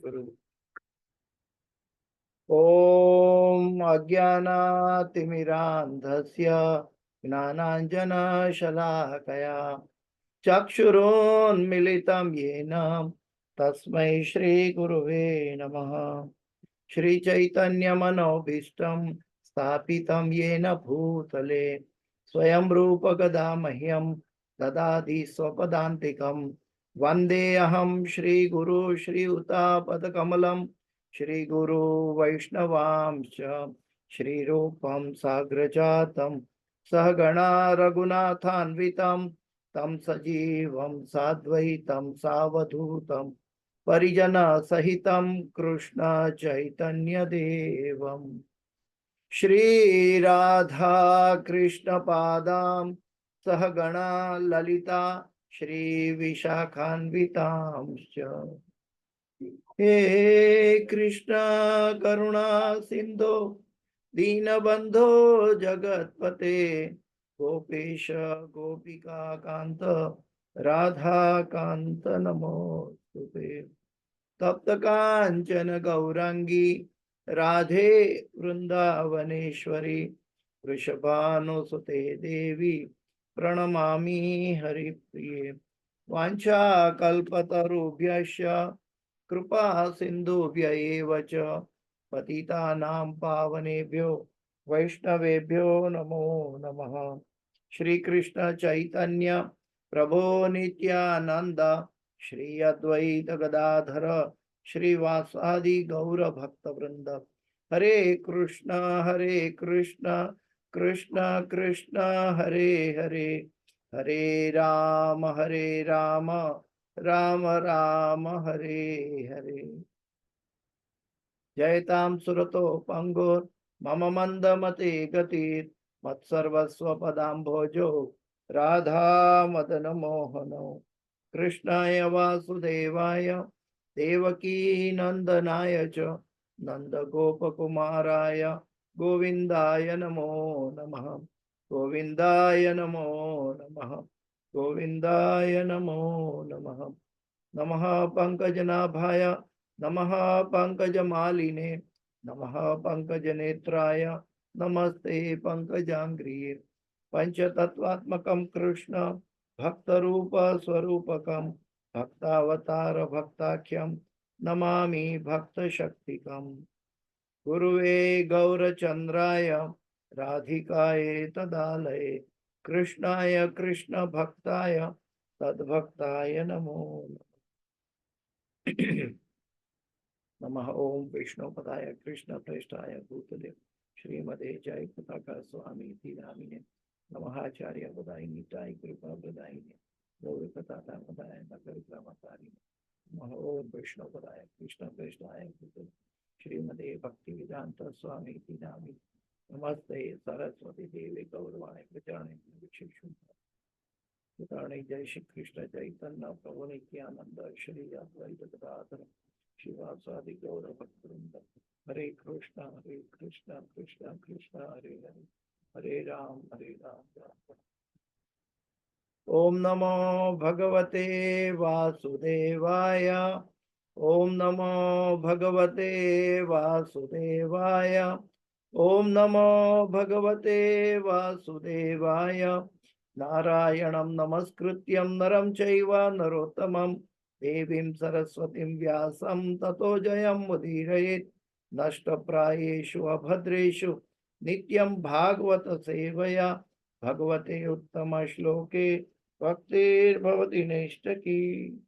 गुरु। ओम अज्ञानातिमिरान्धस्य ज्ञानाञ्जनशलाकया चक्षुरोन्मिलितं येन तस्मै श्रीगुरुवे नमः। श्रीचैतन्यमनोभीष्टं स्थापितं येन भूतले स्वयं रूप गदा मह्यं ददाति स्वपदान्तिकं। वन्देऽहं श्रीगुरु श्रीयुतापदकमलं श्रीगुरु वैष्णवांश्च श्रीरूपं साग्रजातं सहगणा रघुनाथान्वितं तं सजीवं साद्वैतं सावधूतं परिजन सहितं कृष्ण चैतन्य देवम श्री राधा कृष्ण पादाम सहगणा ललिता श्री विशाखान्वितांश्च। हे कृष्ण करुणा सिंधो दीनबंधो जगतपते गोपेश गोपिका कांत राधा कांत नमोस्तुते। तप्त कांचन गौरांगी राधे वृंदावनेश्वरी वृषभानुसुते देवी प्रणमामि हरिप्रिये। वाञ्छाकल्पतरुभ्यश्च कृपा सिन्धुभ्य एव च पतितानां पावनेभ्यो वैष्णवेभ्यो नमो नमः। श्री कृष्ण चैतन्य प्रभो नित्यानंद श्री अद्वैत गदाधर श्रीवासादि गौर भक्त वृंद। हरे कृष्ण कृष्ण कृष्ण हरे हरे, हरे राम राम राम हरे हरे। जयतां सुरतो पंगुर मम मंदमते गतिर मत्सर्वस्व पदाम्भोजो राधा मदन मोहनो। कृष्णाय वासुदेवाय देवकी नंदनाय च नंद गोपकुमाराय गोविंदाय नमो नमः, गोविंदाय नमो नमः, गोविंदाय नमो नमः। नमः पंकजनाभाय नमः पंकजमालिने नमः पंकजनेत्राय नमस्ते पंकजांग्रिये। पंचतत्वात्मकं कृष्ण भक्तरूप स्वरूपकं भक्तावतार भक्ताख्यं नमामि भक्तशक्तिकम्। गुरुवे गौरचंद्राय राधिकाये तदालये कृष्णाय कृष्ण भक्ताय तद्भक्ताय नमो नमः। ओम विष्णुपदाय कृष्ण प्रेष्ठाय भूतले श्रीमते जय पताका स्वामी नामिने नमः। आचार्य बदायिनी ताई कृपा बदायिनी गौर पताका बदाय नगर ग्रामकारिणी नमः। ओम विष्णुपदाय कृष्ण प्रेष्ठाय भूतले श्रीमते भक्ति वेदांत स्वामी नामिने नमस्ते सरस्वती देवी गौरवाणी प्रचारणे विशेषण जय श्री कृष्ण चैतन्य प्रभु नित्यानंद श्री अद्वैत गदाधर शिवासादि गौर भक्तवृंद। हरे कृष्ण कृष्ण कृष्ण हरे हरे, हरे राम राम राम। ओम नमो भगवते वासुदेवाय, ओम नमो भगवते वासुदेवाय, ओम नमो भगवते वासुदेवाय। नारायणं नमस्कृत्यं नरं चैव नरोत्तमं देवीं सरस्वतीं व्यासं ततो जयमुदीरयेत्। नष्टप्रायेषु अभद्रेषु नित्यं भागवत सेवया भगवते उत्तम श्लोके भक्तिर्भवति नैष्ठकी।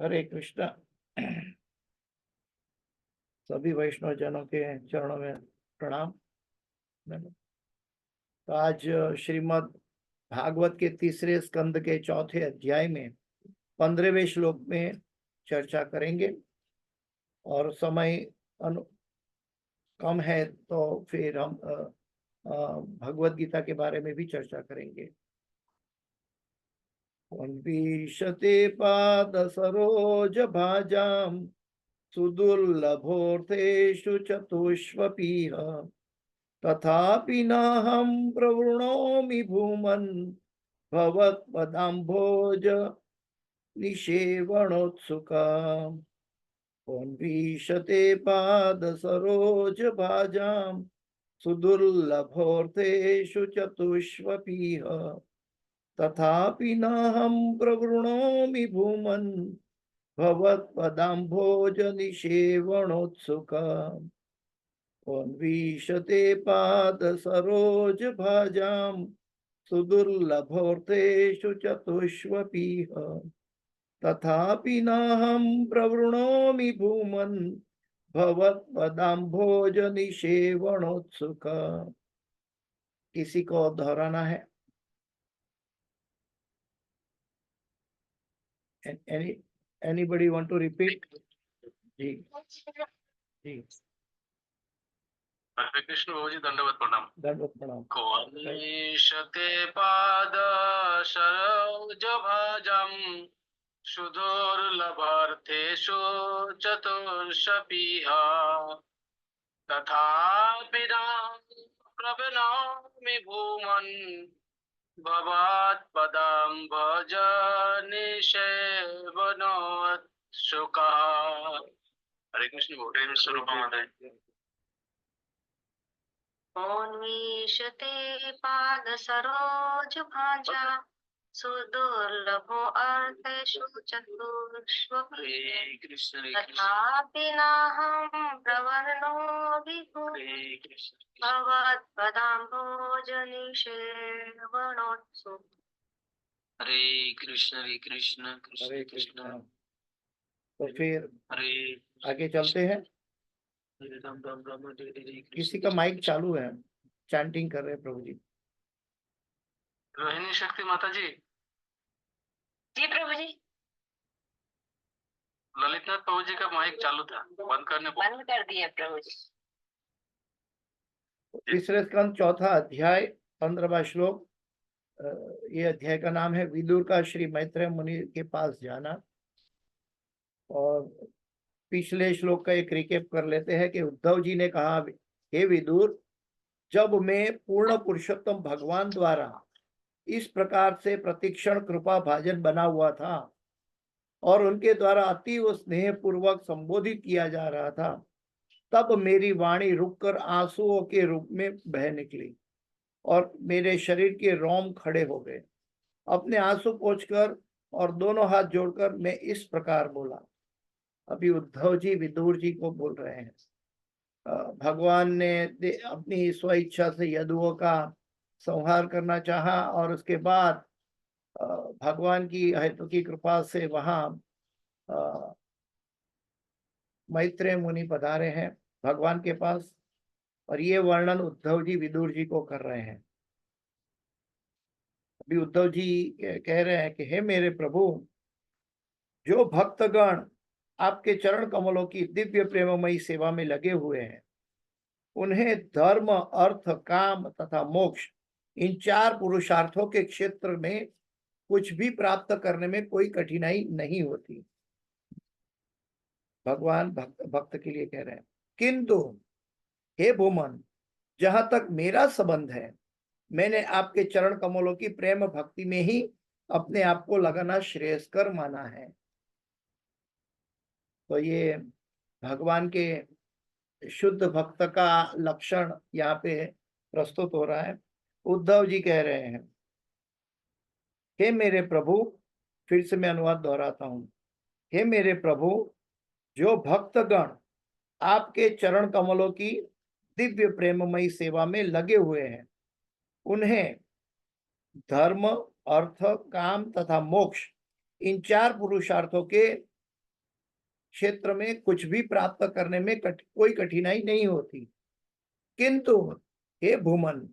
हरे कृष्णा। सभी वैष्णव जनों के चरणों में प्रणाम। तो आज श्रीमद् भागवत के तीसरे स्कंद के चौथे अध्याय में 15वें श्लोक में चर्चा करेंगे और समय कम है तो फिर हम भगवत गीता के बारे में भी चर्चा करेंगे। विशते पाद सरोज भाजाम सुदुर्लभोर्थेषु चतुष्वपीह तथापि नाहं प्रवृणोमि भूमन् भवत्पदाम्भोज निषेवणोत्सुका। अन्वीषते पाद सरोज भाजाम सुदुर्लभोर्थेषु चतुष्वपीह तथापि नाहं प्रवृणोमि भूमन् भवत्पदाम्भोजनिषेवणोत्सुका अन्वीषते पाद सरोज भाजाम सुदुर्लभोर्थेषु चतुष्वपीह तथापि नाहं प्रवृणोमि भूमन् भवत्पदाम्भोजनिषेवणोत्सुका। किसी को दोहराना है? Anybody want to repeat? जी जी। हरे कृष्ण बाबू जी, दंडवत प्रणाम। दंडवत प्रणाम। कोन्निशते पाद सरोज भाजम सुदुर्लभार्थेषु चतुष्पीह तथापि प्रवृणोमि भूमन् भवत्पदाम्भोजनिषेवणोत्सुकः। हरे कृष्ण बोल स्वरूप अन्वीषते पाद सरोज भाजा सुदुर्लभो अर्थेषु चतुष्वपि तथापि नाहं प्रवृणोमि भवत्पदाम्भोजनिषेवणोत्सुक। हरे कृष्ण कृष्ण हरे कृष्ण। तो फिर आगे चलते हैं। किसी का माइक चालू है, चैंटिंग कर रहे हैं प्रभु जी। रोहिणी शक्ति माता जी। जी प्रभु जी। ललितनाथ प्रभु जी का माइक चालू था, बंद कर दिया प्रभु जी। तीसरे स्कंद चौथा अध्याय 15वां श्लोक। ये अध्याय का नाम है विदुर का श्री मैत्रेय मुनि के पास जाना। और पिछले श्लोक का एक रिकेप कर लेते हैं कि उद्धव जी ने कहा, हे विदुर, जब मैं पूर्ण पुरुषोत्तम भगवान द्वारा इस प्रकार से प्रतिक्षण कृपा भाजन बना हुआ था और उनके द्वारा अतीव स्नेह पूर्वक संबोधित किया जा रहा था, तब मेरी वाणी रुककर आंसुओं के रूप में बह निकली और मेरे शरीर के रोम खड़े हो गए। अपने आंसू पोंछकर और दोनों हाथ जोड़कर मैं इस प्रकार बोला। अभी उद्धव जी विदुर जी को बोल रहे हैं। भगवान ने अपनी स्व इच्छा से यदुओं का संहार करना चाहा और उसके बाद भगवान की हेतु की कृपा से वहां मैत्रेय मुनि पधारे हैं भगवान के पास, और ये वर्णन उद्धव जी विदुर जी को कर रहे हैं। अभी उद्धव जी कह रहे हैं कि हे मेरे प्रभु, जो भक्तगण आपके चरण कमलों की दिव्य प्रेममयी सेवा में लगे हुए हैं, उन्हें धर्म, अर्थ, काम तथा मोक्ष, इन चार पुरुषार्थों के क्षेत्र में कुछ भी प्राप्त करने में कोई कठिनाई नहीं होती। भगवान भक्त के लिए कह रहे हैं। किंतु हे भूमन, जहां तक मेरा संबंध है, मैंने आपके चरण कमलों की प्रेम भक्ति में ही अपने आप को लगाना श्रेयस्कर माना है। तो ये भगवान के शुद्ध भक्त का लक्षण यहाँ पे प्रस्तुत हो रहा है। उद्धव जी कह रहे हैं, हे मेरे प्रभु, फिर से मैं अनुवाद दोहराता हूं। हे मेरे प्रभु, जो भक्तगण आपके चरण कमलों की दिव्य प्रेममयी सेवा में लगे हुए हैं, उन्हें धर्म, अर्थ, काम तथा मोक्ष, इन चार पुरुषार्थों के क्षेत्र में कुछ भी प्राप्त करने में कोई कठिनाई नहीं होती। किंतु हे भूमन,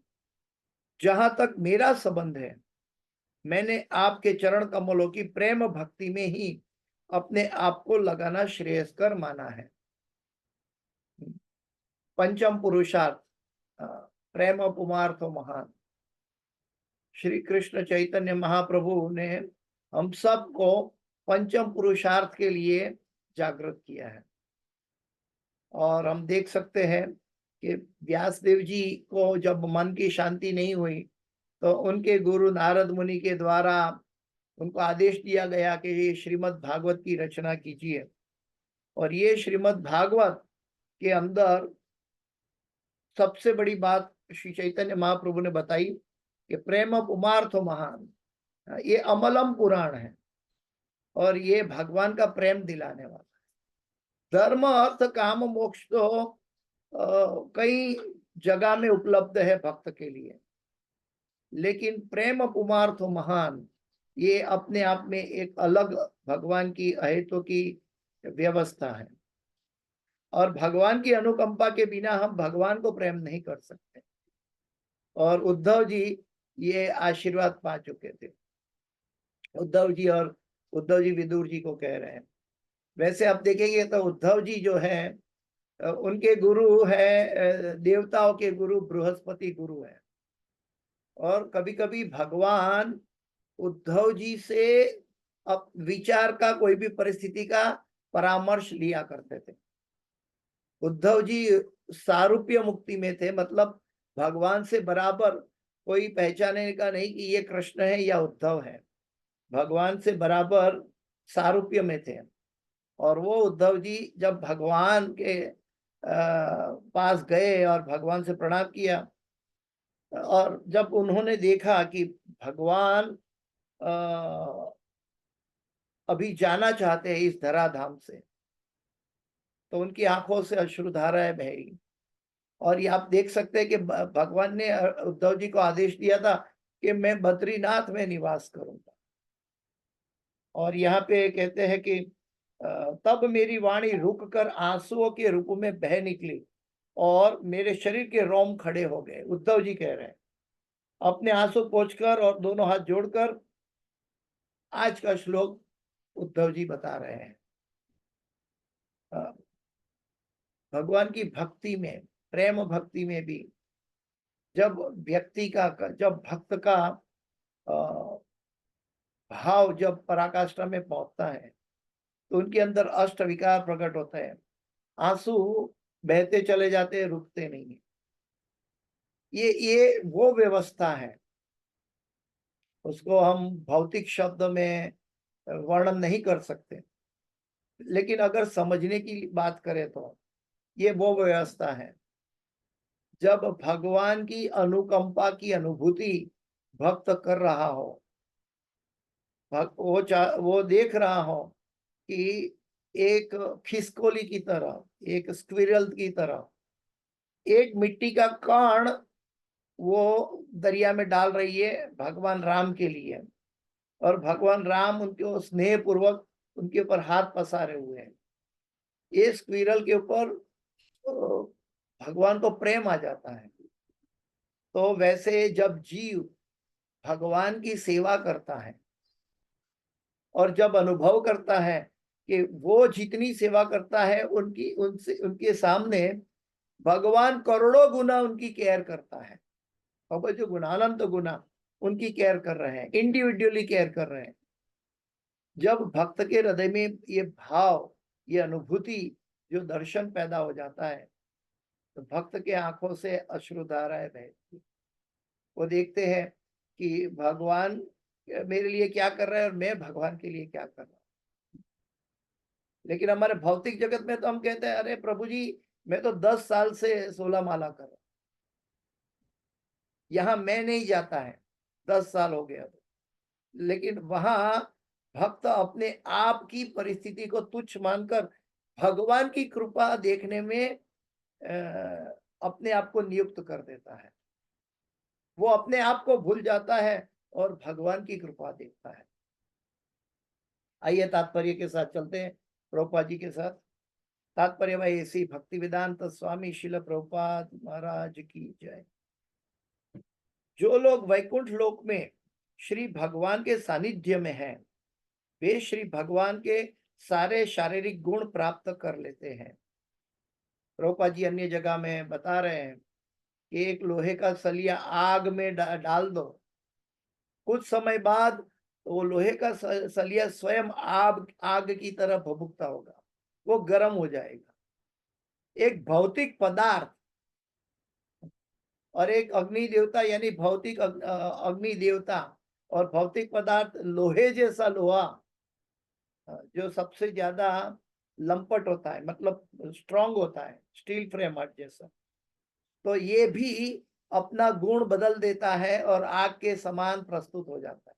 जहां तक मेरा संबंध है, मैंने आपके चरण कमलों की प्रेम भक्ति में ही अपने आप को लगाना श्रेयस्कर माना है। पंचम पुरुषार्थ, प्रेम पुमार्थ महान। श्री कृष्ण चैतन्य महाप्रभु ने हम सबको पंचम पुरुषार्थ के लिए जागृत किया है। और हम देख सकते हैं कि व्यासदेव जी को जब मन की शांति नहीं हुई तो उनके गुरु नारद मुनि के द्वारा उनको आदेश दिया गया कि ये श्रीमद् भागवत की रचना कीजिए। और ये श्रीमद् भागवत के अंदर सबसे बड़ी बात श्री चैतन्य महाप्रभु ने बताई कि प्रेम पुमार्थो महान, ये अमलम पुराण है और ये भगवान का प्रेम दिलाने वाला है। धर्म अर्थ काम मोक्ष तो कई जगह में उपलब्ध है भक्त के लिए, लेकिन प्रेम पुमार्थो महान ये अपने आप में एक अलग भगवान की अहेतु की व्यवस्था है। और भगवान की अनुकंपा के बिना हम भगवान को प्रेम नहीं कर सकते। और उद्धव जी ये आशीर्वाद पा चुके थे। उद्धव जी विदुर जी को कह रहे हैं। वैसे आप देखेंगे तो उद्धव जी जो है उनके गुरु है, देवताओं के गुरु बृहस्पति गुरु है। और कभी कभी भगवान उद्धव जी से अब विचार का कोई भी परिस्थिति का परामर्श लिया करते थे। उद्धव जी सारूप्य मुक्ति में थे, मतलब भगवान से बराबर कोई पहचानने का नहीं कि ये कृष्ण है या उद्धव है, भगवान से बराबर सारूप्य में थे। और वो उद्धव जी जब भगवान के पास गए और भगवान से प्रणाम किया, और जब उन्होंने देखा कि भगवान अभी जाना चाहते हैं इस धराधाम से, तो उनकी आंखों से अश्रुधाराएं बही। और ये आप देख सकते हैं कि भगवान ने उद्धव जी को आदेश दिया था कि मैं बद्रीनाथ में निवास करूंगा। और यहाँ पे कहते हैं कि तब मेरी वाणी रुक कर आंसुओं के रूप में बह निकली और मेरे शरीर के रोम खड़े हो गए। उद्धव जी कह रहे हैं, अपने आंसू पोंछकर और दोनों हाथ जोड़कर आज का श्लोक उद्धव जी बता रहे हैं। भगवान की भक्ति में, प्रेम भक्ति में भी जब जब भक्त का भाव जब पराकाष्ठा में पहुंचता है तो उनके अंदर अष्ट विकार प्रकट होता है। आंसू बहते चले जाते हैं, रुकते नहीं है। ये वो व्यवस्था है, उसको हम भौतिक शब्द में वर्णन नहीं कर सकते, लेकिन अगर समझने की बात करें तो ये वो व्यवस्था है जब भगवान की अनुकंपा की अनुभूति भक्त कर रहा हो, वो देख रहा हो कि एक खिसकोली की तरह, एक स्क्विरल की तरह एक मिट्टी का कण वो दरिया में डाल रही है भगवान राम के लिए, और भगवान राम उनके स्नेह पूर्वक उनके ऊपर हाथ पसारे हुए हैं। ये स्क्विरल के ऊपर भगवान को प्रेम आ जाता है। तो वैसे जब जीव भगवान की सेवा करता है और जब अनुभव करता है कि वो जितनी सेवा करता है उनके सामने भगवान करोड़ों गुना उनकी केयर करता है। और जो गुणानंत गुना उनकी केयर कर रहे हैं, इंडिविजुअली केयर कर रहे हैं। जब भक्त के हृदय में ये भाव, ये अनुभूति, जो दर्शन पैदा हो जाता है तो भक्त के आंखों से अश्रुधाराएं बहती। वो देखते हैं कि भगवान मेरे लिए क्या कर रहा है और मैं भगवान के लिए क्या कर रहा हूं। लेकिन हमारे भौतिक जगत में तो हम कहते हैं, अरे प्रभु जी मैं तो 10 साल से 16 माला कर रहा हूं, यहां मैं नहीं जाता है, 10 साल हो गया। लेकिन वहां भक्त अपने आप की परिस्थिति को तुच्छ मानकर भगवान की कृपा देखने में अपने आप को नियुक्त कर देता है। वो अपने आप को भूल जाता है और भगवान की कृपा देखता है। आइए तात्पर्य के साथ चलते हैं प्रभुपाद जी के साथ। तात्पर्य भाई ऐसी भक्ति वेदांत स्वामी शिल प्रभुपाद महाराज की जय। जो लोग वैकुंठ लोक में श्री भगवान के सानिध्य में हैं, वे श्री भगवान के सारे शारीरिक गुण प्राप्त कर लेते हैं। प्रभुपाद जी अन्य जगह में बता रहे हैं कि एक लोहे का सलिया आग में डाल दो, कुछ समय बाद वो लोहे का सलिया स्वयं आग की तरह भभूकता होगा, वो गर्म हो जाएगा। एक भौतिक पदार्थ और एक अग्नि देवता, यानी भौतिक अग्नि देवता और भौतिक पदार्थ लोहे जैसा लोहा, जो सबसे ज्यादा लंपट होता है, मतलब स्ट्रांग होता है, स्टील फ्रेम हट जैसा, तो ये भी अपना गुण बदल देता है और आग के समान प्रस्तुत हो जाता है।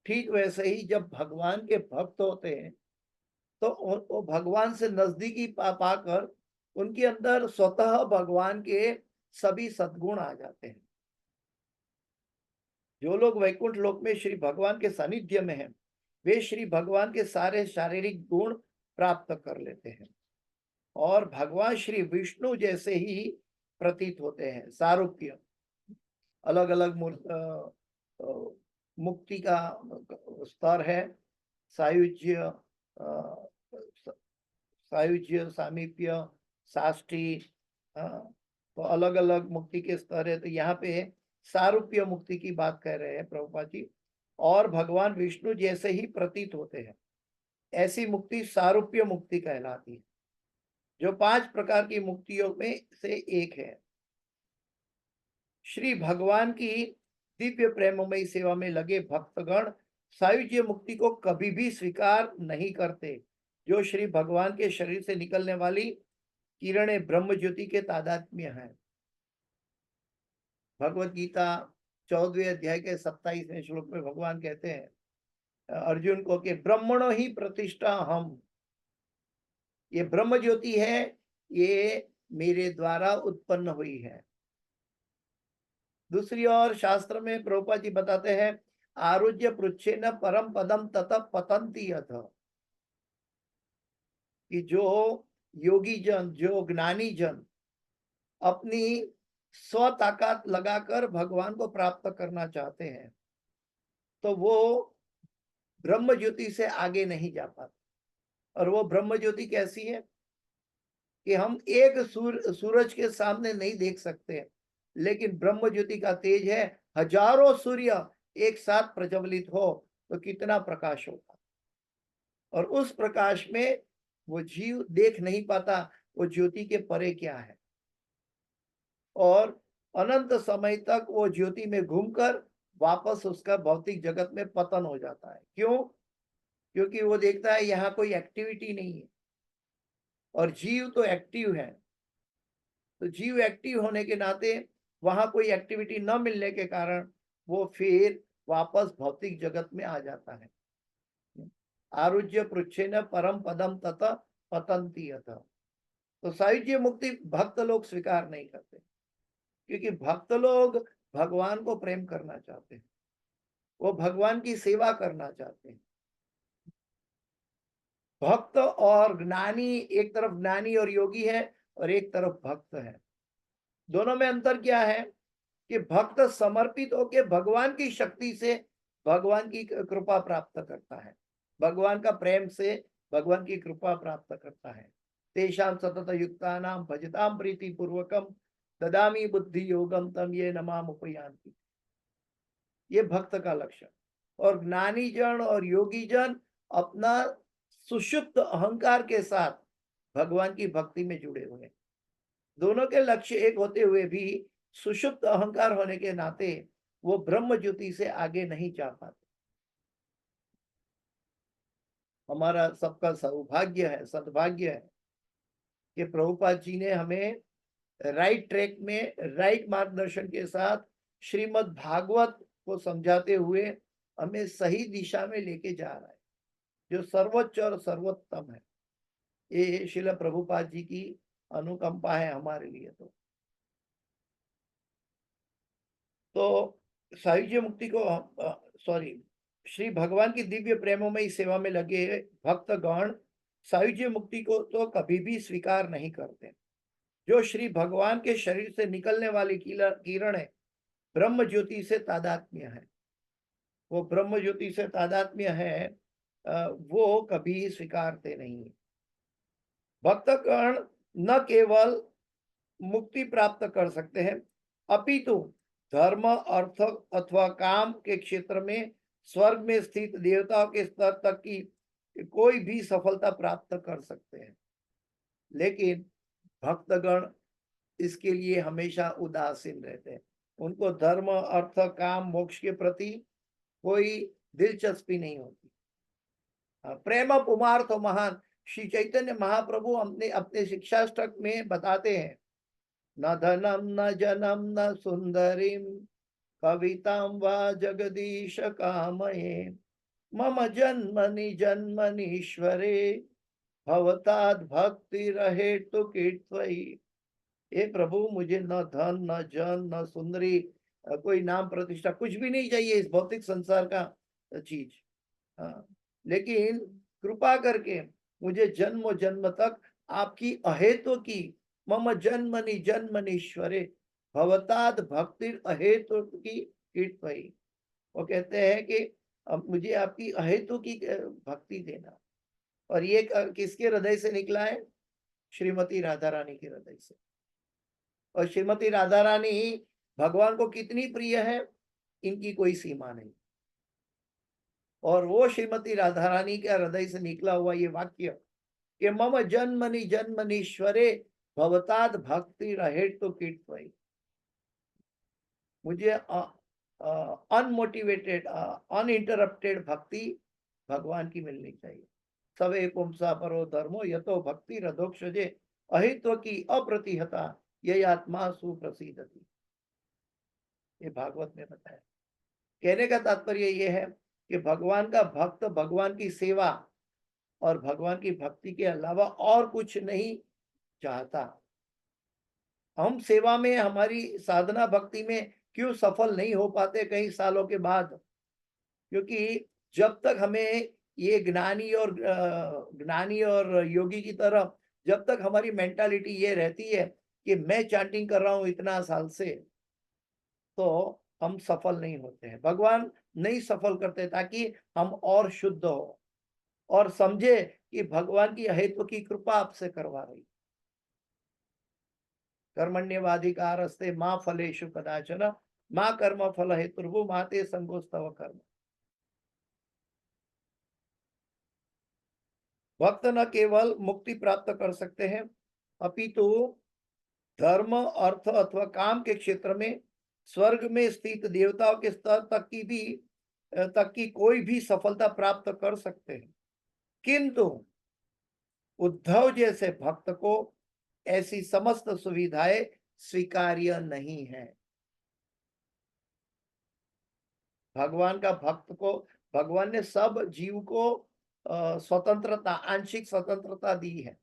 ठीक वैसे ही जब भगवान के भक्त होते हैं तो वो भगवान से नजदीकी पाकर उनके अंदर स्वतः भगवान के सभी सद्गुण आ जाते हैं। जो लोग वैकुंठ लोक में श्री भगवान के सानिध्य में हैं, वे श्री भगवान के सारे शारीरिक गुण प्राप्त कर लेते हैं और भगवान श्री विष्णु जैसे ही प्रतीत होते हैं। सारूप्य, अलग अलग मुक्ति का स्तर है, सायुज्य, सायुज्य, सामीप्य, साष्टी, तो अलग अलग मुक्ति के स्तर है। तो यहाँ पे सारूप्य मुक्ति की बात कर रहे हैं प्रभुपाद जी, और भगवान विष्णु जैसे ही प्रतीत होते हैं, ऐसी मुक्ति सारूप्य मुक्ति कहलाती है, जो 5 प्रकार की मुक्तियों में से एक है। श्री भगवान की दिव्य प्रेममयी सेवा में लगे भक्तगण सायुज्य मुक्ति को कभी भी स्वीकार नहीं करते, जो श्री भगवान के शरीर से निकलने वाली किरणें ब्रह्म ज्योति के तादात्म्य हैं। भगवत गीता 14वें अध्याय के 27वें श्लोक में भगवान कहते हैं अर्जुन को कि ब्रह्मणो ही प्रतिष्ठा हम, ये ब्रह्म ज्योति है, ये मेरे द्वारा उत्पन्न हुई है। दूसरी ओर शास्त्र में प्रभुपाद जी बताते हैं आरुज्य पृच्छेन परम पदम ततः पतंती यथ, कि जो योगी जन, जो ज्ञानी जन अपनी स्व ताकत लगाकर भगवान को प्राप्त करना चाहते हैं तो वो ब्रह्म ज्योति से आगे नहीं जा पाते। और वो ब्रह्म ज्योति कैसी है कि हम एक सूरज के सामने नहीं देख सकते, लेकिन ब्रह्म ज्योति का तेज है, हजारों सूर्य एक साथ प्रज्वलित हो तो कितना प्रकाश होगा, और उस प्रकाश में वो जीव देख नहीं पाता वो ज्योति के परे क्या है, और अनंत समय तक वो ज्योति में घूमकर वापस उसका भौतिक जगत में पतन हो जाता है। क्यों? क्योंकि वो देखता है यहाँ कोई एक्टिविटी नहीं है, और जीव तो एक्टिव है, तो जीव एक्टिव होने के नाते वहां कोई एक्टिविटी न मिलने के कारण वो फिर वापस भौतिक जगत में आ जाता है। आरुज्य पृच्छेन परम पदम ततः पतंती यथ, तो सायुज्य मुक्ति भक्त लोग स्वीकार नहीं करते, क्योंकि भक्त लोग भगवान को प्रेम करना चाहते हैं, वो भगवान की सेवा करना चाहते हैं। भक्त और ज्ञानी, एक तरफ ज्ञानी और योगी है और एक तरफ भक्त है। दोनों में अंतर क्या है कि भक्त समर्पित होकर भगवान की शक्ति से भगवान की कृपा प्राप्त करता है, भगवान का प्रेम से भगवान की कृपा प्राप्त करता है। तेषां सतत युक्तानां भजतां प्रीति पूर्वकम ददामि बुद्धि योगम तम ये नमाम उपयान्ति, ये भक्त का लक्षण। और ज्ञानी जन और योगी जन अपना सुषुप्त अहंकार के साथ भगवान की भक्ति में जुड़े हुए हैं। दोनों के लक्ष्य एक होते हुए भी सुषुप्त अहंकार होने के नाते वो ब्रह्म ज्योति से आगे नहीं जा पाते। हमारा सबका सौभाग्य है, सद्भाग्य है कि प्रभुपाद जी ने हमें राइट ट्रैक में, राइट मार्गदर्शन के साथ श्रीमद् भागवत को समझाते हुए हमें सही दिशा में लेके जा रहा है, जो सर्वोच्च और सर्वोत्तम है। ये श्रील प्रभुपाद जी की अनुकंपा है हमारे लिए। तो सायुज्य मुक्ति को श्री भगवान की दिव्य प्रेमोमयी सेवा में लगे भक्तगण सायुज्य मुक्ति को तो कभी भी स्वीकार नहीं करते। जो श्री भगवान के शरीर से निकलने वाली किरणें ब्रह्म ज्योति से तादात्म्य है, वो ब्रह्म ज्योति से तादात्म्य है, वो कभी स्वीकारते नहीं। भक्तगण न केवल मुक्ति प्राप्त कर सकते हैं, अपितु धर्म, अर्थ अथवा काम के क्षेत्र में स्वर्ग में स्थित देवताओं के स्तर तक की कोई भी सफलता प्राप्त कर सकते हैं। लेकिन भक्तगण इसके लिए हमेशा उदासीन रहते हैं, उनको धर्म, अर्थ, काम, मोक्ष के प्रति कोई दिलचस्पी नहीं होती। प्रेम पुमार्थ महान, श्री चैतन्य महाप्रभु अपने अपने शिक्षाष्टक में बताते हैं, न धनम न जनम न सुंदरीम कविताम वा जगदीश कामये मम जन्मनि जन्मनीश्वरे भवताद भक्ति रहे तो कीर्तई। हे प्रभु, मुझे न धन न जन न सुंदरी कोई नाम प्रतिष्ठा कुछ भी नहीं चाहिए इस भौतिक संसार का चीज। हाँ, लेकिन कृपा करके मुझे जन्म जन्म तक आपकी अहेतु की मम जन्मनि जन्मनीश्वरे भवताद भक्ति अहेतु की कीर्तई। वो कहते हैं कि अब मुझे आपकी अहेतु की भक्ति देना। और ये किसके हृदय से निकला है? श्रीमती राधा रानी के हृदय से। और श्रीमती राधा रानी भगवान को कितनी प्रिय है, इनकी कोई सीमा नहीं। और वो श्रीमती राधा रानी के हृदय से निकला हुआ ये वाक्य कि मम जन्मनि जन्मनीश्वरे भवताद भक्ति रहे तो कीर्तई। मुझे अनमोटिवेटेड अनइंटरप्टेड भक्ति भगवान की मिलनी चाहिए। सवे पुंसा परो धर्मो यतो भक्ति रधोक्षजे अहित्व की अप्रतिहता ये आत्मा सुप्रसिद्धति। ये भागवत में बताया। कहने का तात्पर्य ये है कि भगवान का भक्त भगवान की सेवा और भगवान की भक्ति के अलावा और कुछ नहीं चाहता। हम सेवा में, हमारी साधना भक्ति में क्यों सफल नहीं हो पाते कई सालों के बाद? क्योंकि जब तक हमें ये ज्ञानी और योगी की तरह जब तक हमारी मेंटालिटी ये रहती है कि मैं चैंटिंग कर रहा हूं इतना साल से, तो हम सफल नहीं होते हैं। भगवान नहीं सफल करते ताकि हम और शुद्ध हो और समझे कि भगवान की हेतु की कृपा आपसे करवा रही। कर्मण्यवाधिकारस्ते मां फलेषु कदाचन मां कर्म फल हेतुर्भु माते संगोस्तव कर्म। भक्त न केवल मुक्ति प्राप्त कर सकते हैं, अपितु धर्म अर्थ अथवा काम के क्षेत्र में स्वर्ग में स्थित देवताओं के स्तर तक की कोई भी सफलता प्राप्त कर सकते हैं। किंतु उद्धव जैसे भक्त को ऐसी समस्त सुविधाएं स्वीकार्य नहीं है। भगवान का भक्त को भगवान ने सब जीव को स्वतंत्रता, आंशिक स्वतंत्रता दी है,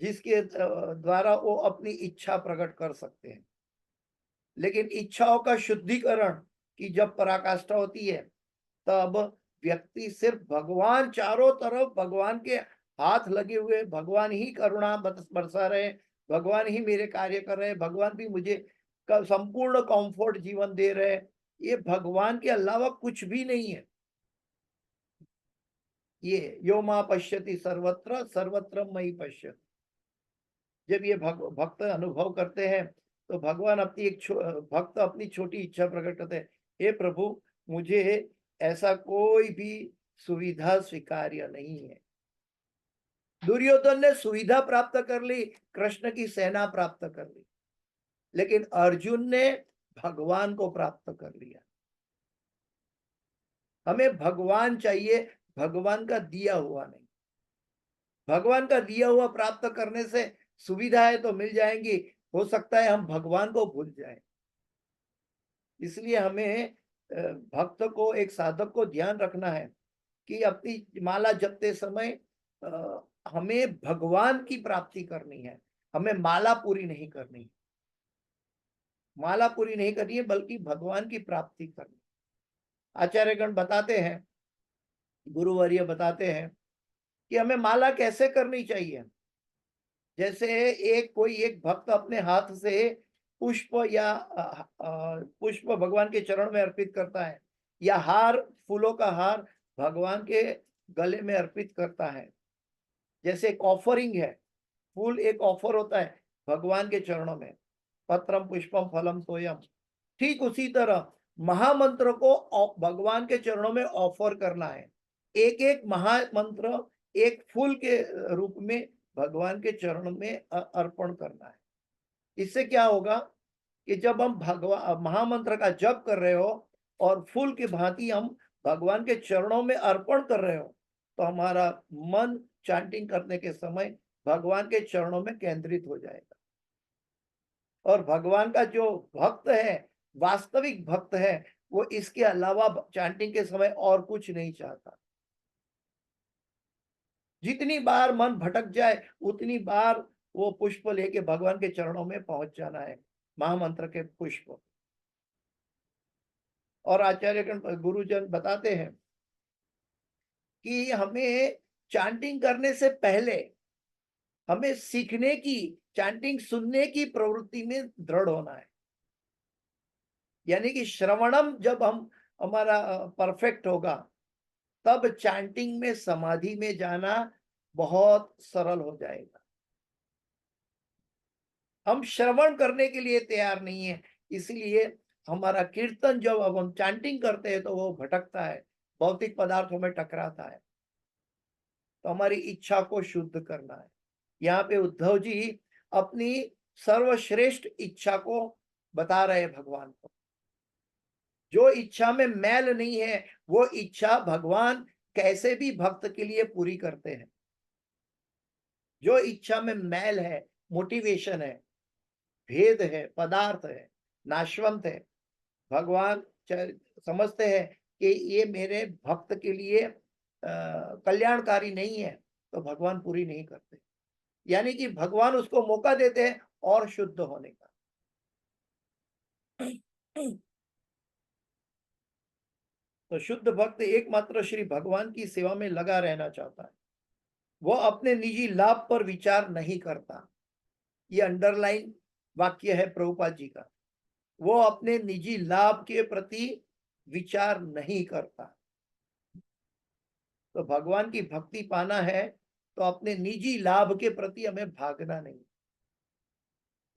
जिसके द्वारा वो अपनी इच्छा प्रकट कर सकते हैं। लेकिन इच्छाओं का शुद्धिकरण की जब पराकाष्ठा होती है, तब व्यक्ति सिर्फ भगवान, चारों तरफ भगवान के हाथ लगे हुए, भगवान ही करुणा बरसा रहे, भगवान ही मेरे कार्य कर रहे हैं, भगवान भी मुझे संपूर्ण कंफर्ट जीवन दे रहे हैं, ये भगवान के अलावा कुछ भी नहीं है। ये यो मां पश्यति सर्वत्र सर्वत्र मयि पश्यति। जब ये भक्त अनुभव करते हैं तो भगवान भक्त अपनी छोटी इच्छा प्रकट करते हैं, हे प्रभु, मुझे ऐसा कोई भी सुविधा स्वीकार्य नहीं है। दुर्योधन ने सुविधा प्राप्त कर ली, कृष्ण की सेना प्राप्त कर ली, लेकिन अर्जुन ने भगवान को प्राप्त कर लिया। हमें भगवान चाहिए, भगवान का दिया हुआ नहीं। भगवान का दिया हुआ प्राप्त करने से सुविधाएं तो मिल जाएंगी, हो सकता है हम भगवान को भूल जाएं। इसलिए हमें भक्त को, एक साधक को ध्यान रखना है कि अपनी माला जपते समय हमें भगवान की प्राप्ति करनी है, हमें माला पूरी नहीं करनी। माला पूरी नहीं करनी है, बल्कि भगवान की प्राप्ति करनी। आचार्यगण बताते हैं, गुरुवर्य बताते हैं कि हमें माला कैसे करनी चाहिए। जैसे एक भक्त अपने हाथ से पुष्प या पुष्प भगवान के चरण में अर्पित करता है, या हार, फूलों का हार भगवान के गले में अर्पित करता है। जैसे एक ऑफरिंग है, फूल एक ऑफर होता है भगवान के चरणों में, पत्रम पुष्पम फलम तोयम। ठीक उसी तरह महामंत्र को भगवान के चरणों में ऑफर करना है। एक एक महामंत्र एक फूल के रूप में भगवान के चरण में अर्पण करना है। इससे क्या होगा कि जब हम महामंत्र का जप कर रहे हो और फूल की भांति हम भगवान के चरणों में अर्पण कर रहे हो, तो हमारा मन चैंटिंग करने के समय भगवान के चरणों में केंद्रित हो जाएगा। और भगवान का जो भक्त है, वास्तविक भक्त है, वो इसके अलावा चैंटिंग के समय और कुछ नहीं चाहता। जितनी बार मन भटक जाए उतनी बार वो पुष्प लेके भगवान के चरणों में पहुंच जाना है, महामंत्र के पुष्प। और आचार्यगण गुरुजन बताते हैं कि हमें चैंटिंग करने से पहले हमें सीखने की, चैंटिंग सुनने की प्रवृत्ति में दृढ़ होना है। यानी कि श्रवणम जब हम हमारा परफेक्ट होगा, तब चैंटिंग में, समाधि में जाना बहुत सरल हो जाएगा। हम श्रवण करने के लिए तैयार नहीं है, इसलिए हमारा कीर्तन जब अब हम चैंटिंग करते हैं तो वो भटकता है, भौतिक पदार्थों में टकराता है। तो हमारी इच्छा को शुद्ध करना है। यहाँ पे उद्धव जी अपनी सर्वश्रेष्ठ इच्छा को बता रहे हैं भगवान को। जो इच्छा में मैल नहीं है, वो इच्छा भगवान कैसे भी भक्त के लिए पूरी करते हैं। जो इच्छा में मैल है, मोटिवेशन है, भेद है, पदार्थ है, नाशवंत है, भगवान समझते हैं कि ये मेरे भक्त के लिए कल्याणकारी नहीं है, तो भगवान पूरी नहीं करते। यानी कि भगवान उसको मौका देते हैं और शुद्ध होने का। तो शुद्ध भक्त एकमात्र श्री भगवान की सेवा में लगा रहना चाहता है। वो अपने निजी लाभ पर विचार नहीं करता। ये अंडरलाइन वाक्य है प्रभुपाद जी का। वो अपने निजी लाभ के प्रति विचार नहीं करता। तो भगवान की भक्ति पाना है तो अपने निजी लाभ के प्रति हमें भागना नहीं।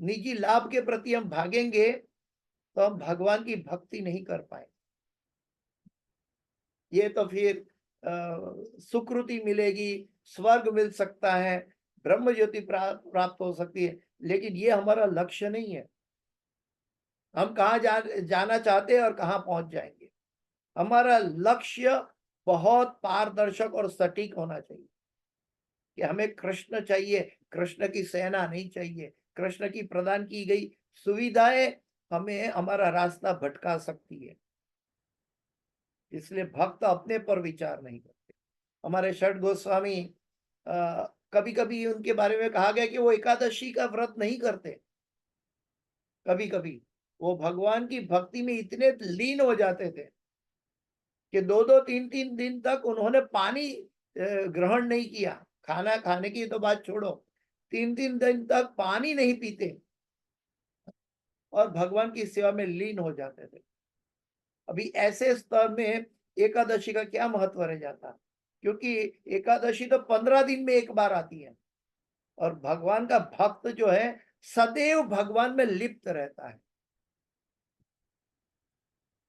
निजी लाभ के प्रति हम भागेंगे तो हम भगवान की भक्ति नहीं कर पाएंगे। ये तो फिर सुकृति मिलेगी, स्वर्ग मिल सकता है, ब्रह्म ज्योति प्राप्त हो सकती है, लेकिन ये हमारा लक्ष्य नहीं है। हम कहाँ जाना चाहते हैं और कहाँ पहुंच जाएंगे। हमारा लक्ष्य बहुत पारदर्शक और सटीक होना चाहिए कि हमें कृष्ण चाहिए, कृष्ण की सेना नहीं चाहिए। कृष्ण की प्रदान की गई सुविधाएं हमें हमारा रास्ता भटका सकती है, इसलिए भक्त अपने पर विचार नहीं करते। हमारे षड गोस्वामी कभी कभी उनके बारे में कहा गया कि वो एकादशी का व्रत नहीं करते। कभी कभी वो भगवान की भक्ति में इतने लीन हो जाते थे कि 2-2, 3-3 दिन तक उन्होंने पानी ग्रहण नहीं किया। खाना खाने की तो बात छोड़ो, 3-3 दिन तक पानी नहीं पीते और भगवान की सेवा में लीन हो जाते थे। अभी ऐसे स्तर में एकादशी का क्या महत्व रह जाता, क्योंकि एकादशी तो 15 दिन में एक बार आती है और भगवान का भक्त जो है सदैव भगवान में लिप्त रहता है।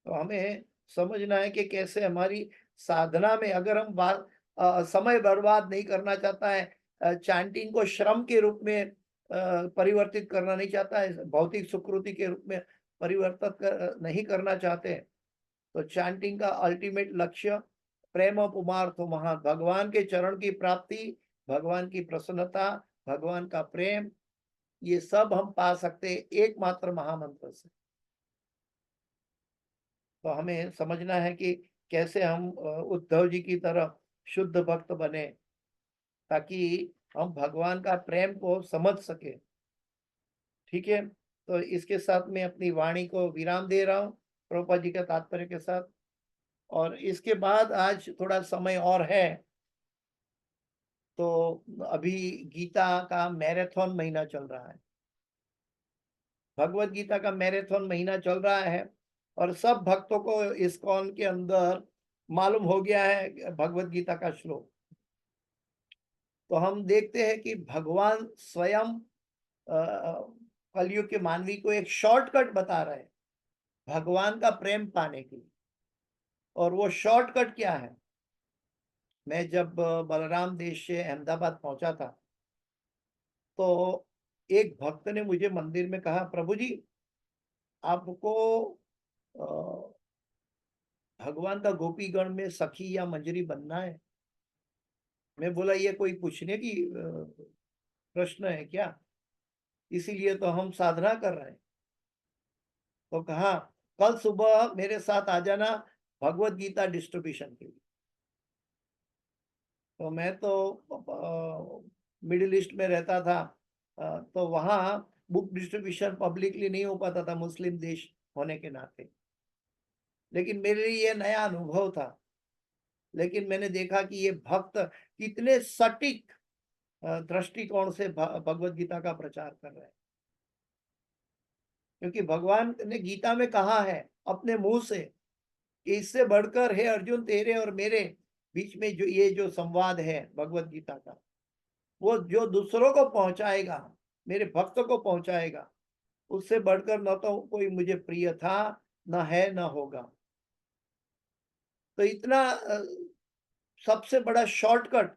तो हमें समझना है कि कैसे हमारी साधना में, अगर हम समय बर्बाद नहीं करना चाहता है, चैंटिंग को श्रम के रूप में परिवर्तित करना नहीं चाहता है, भौतिक सुकृति के रूप में परिवर्तित नहीं करना चाहते, तो चैंटिंग का अल्टीमेट लक्ष्य प्रेम पुमार्थो महान, भगवान के चरण की प्राप्ति, भगवान की प्रसन्नता, भगवान का प्रेम, ये सब हम पा सकते एकमात्र महामंत्र से। तो हमें समझना है कि कैसे हम उद्धव जी की तरह शुद्ध भक्त बने, ताकि हम भगवान का प्रेम को समझ सके। ठीक है, तो इसके साथ में अपनी वाणी को विराम दे रहा हूँ प्रभुपाद जी का तात्पर्य के साथ। और इसके बाद आज थोड़ा समय और है, तो अभी गीता का मैराथन महीना चल रहा है, भगवत गीता का मैराथन महीना चल रहा है और सब भक्तों को इस्कॉन के अंदर मालूम हो गया है भगवत गीता का श्लोक। तो हम देखते हैं कि भगवान स्वयं कलयुग के मानवी को एक शॉर्टकट बता रहे हैं भगवान का प्रेम पाने के लिए। और वो शॉर्टकट क्या है? मैं जब बलराम देश से अहमदाबाद पहुंचा था, तो एक भक्त ने मुझे मंदिर में कहा, प्रभु जी आपको भगवान का गोपीगण में सखी या मंजरी बनना है? मैं बोला ये कोई पूछने की प्रश्न है क्या, इसीलिए तो हम साधना कर रहे हैं। तो कहा कल सुबह मेरे साथ आ जाना भगवत गीता डिस्ट्रीब्यूशन के लिए। तो मैं तो मिडिल ईस्ट में रहता था, तो वहाँ बुक डिस्ट्रीब्यूशन पब्लिकली नहीं हो पाता था मुस्लिम देश होने के नाते, लेकिन मेरे लिए ये नया अनुभव था। लेकिन मैंने देखा कि ये भक्त कितने सटीक दृष्टिकोण से भगवत गीता का प्रचार कर रहे हैं, क्योंकि भगवान ने गीता में कहा है अपने मुंह से कि इससे बढ़कर है अर्जुन तेरे और मेरे बीच में जो ये जो संवाद है भगवत गीता का, वो जो दूसरों को पहुंचाएगा, मेरे भक्त को पहुंचाएगा, उससे बढ़कर न तो कोई मुझे प्रिय था, न है, न होगा। तो इतना सबसे बड़ा शॉर्टकट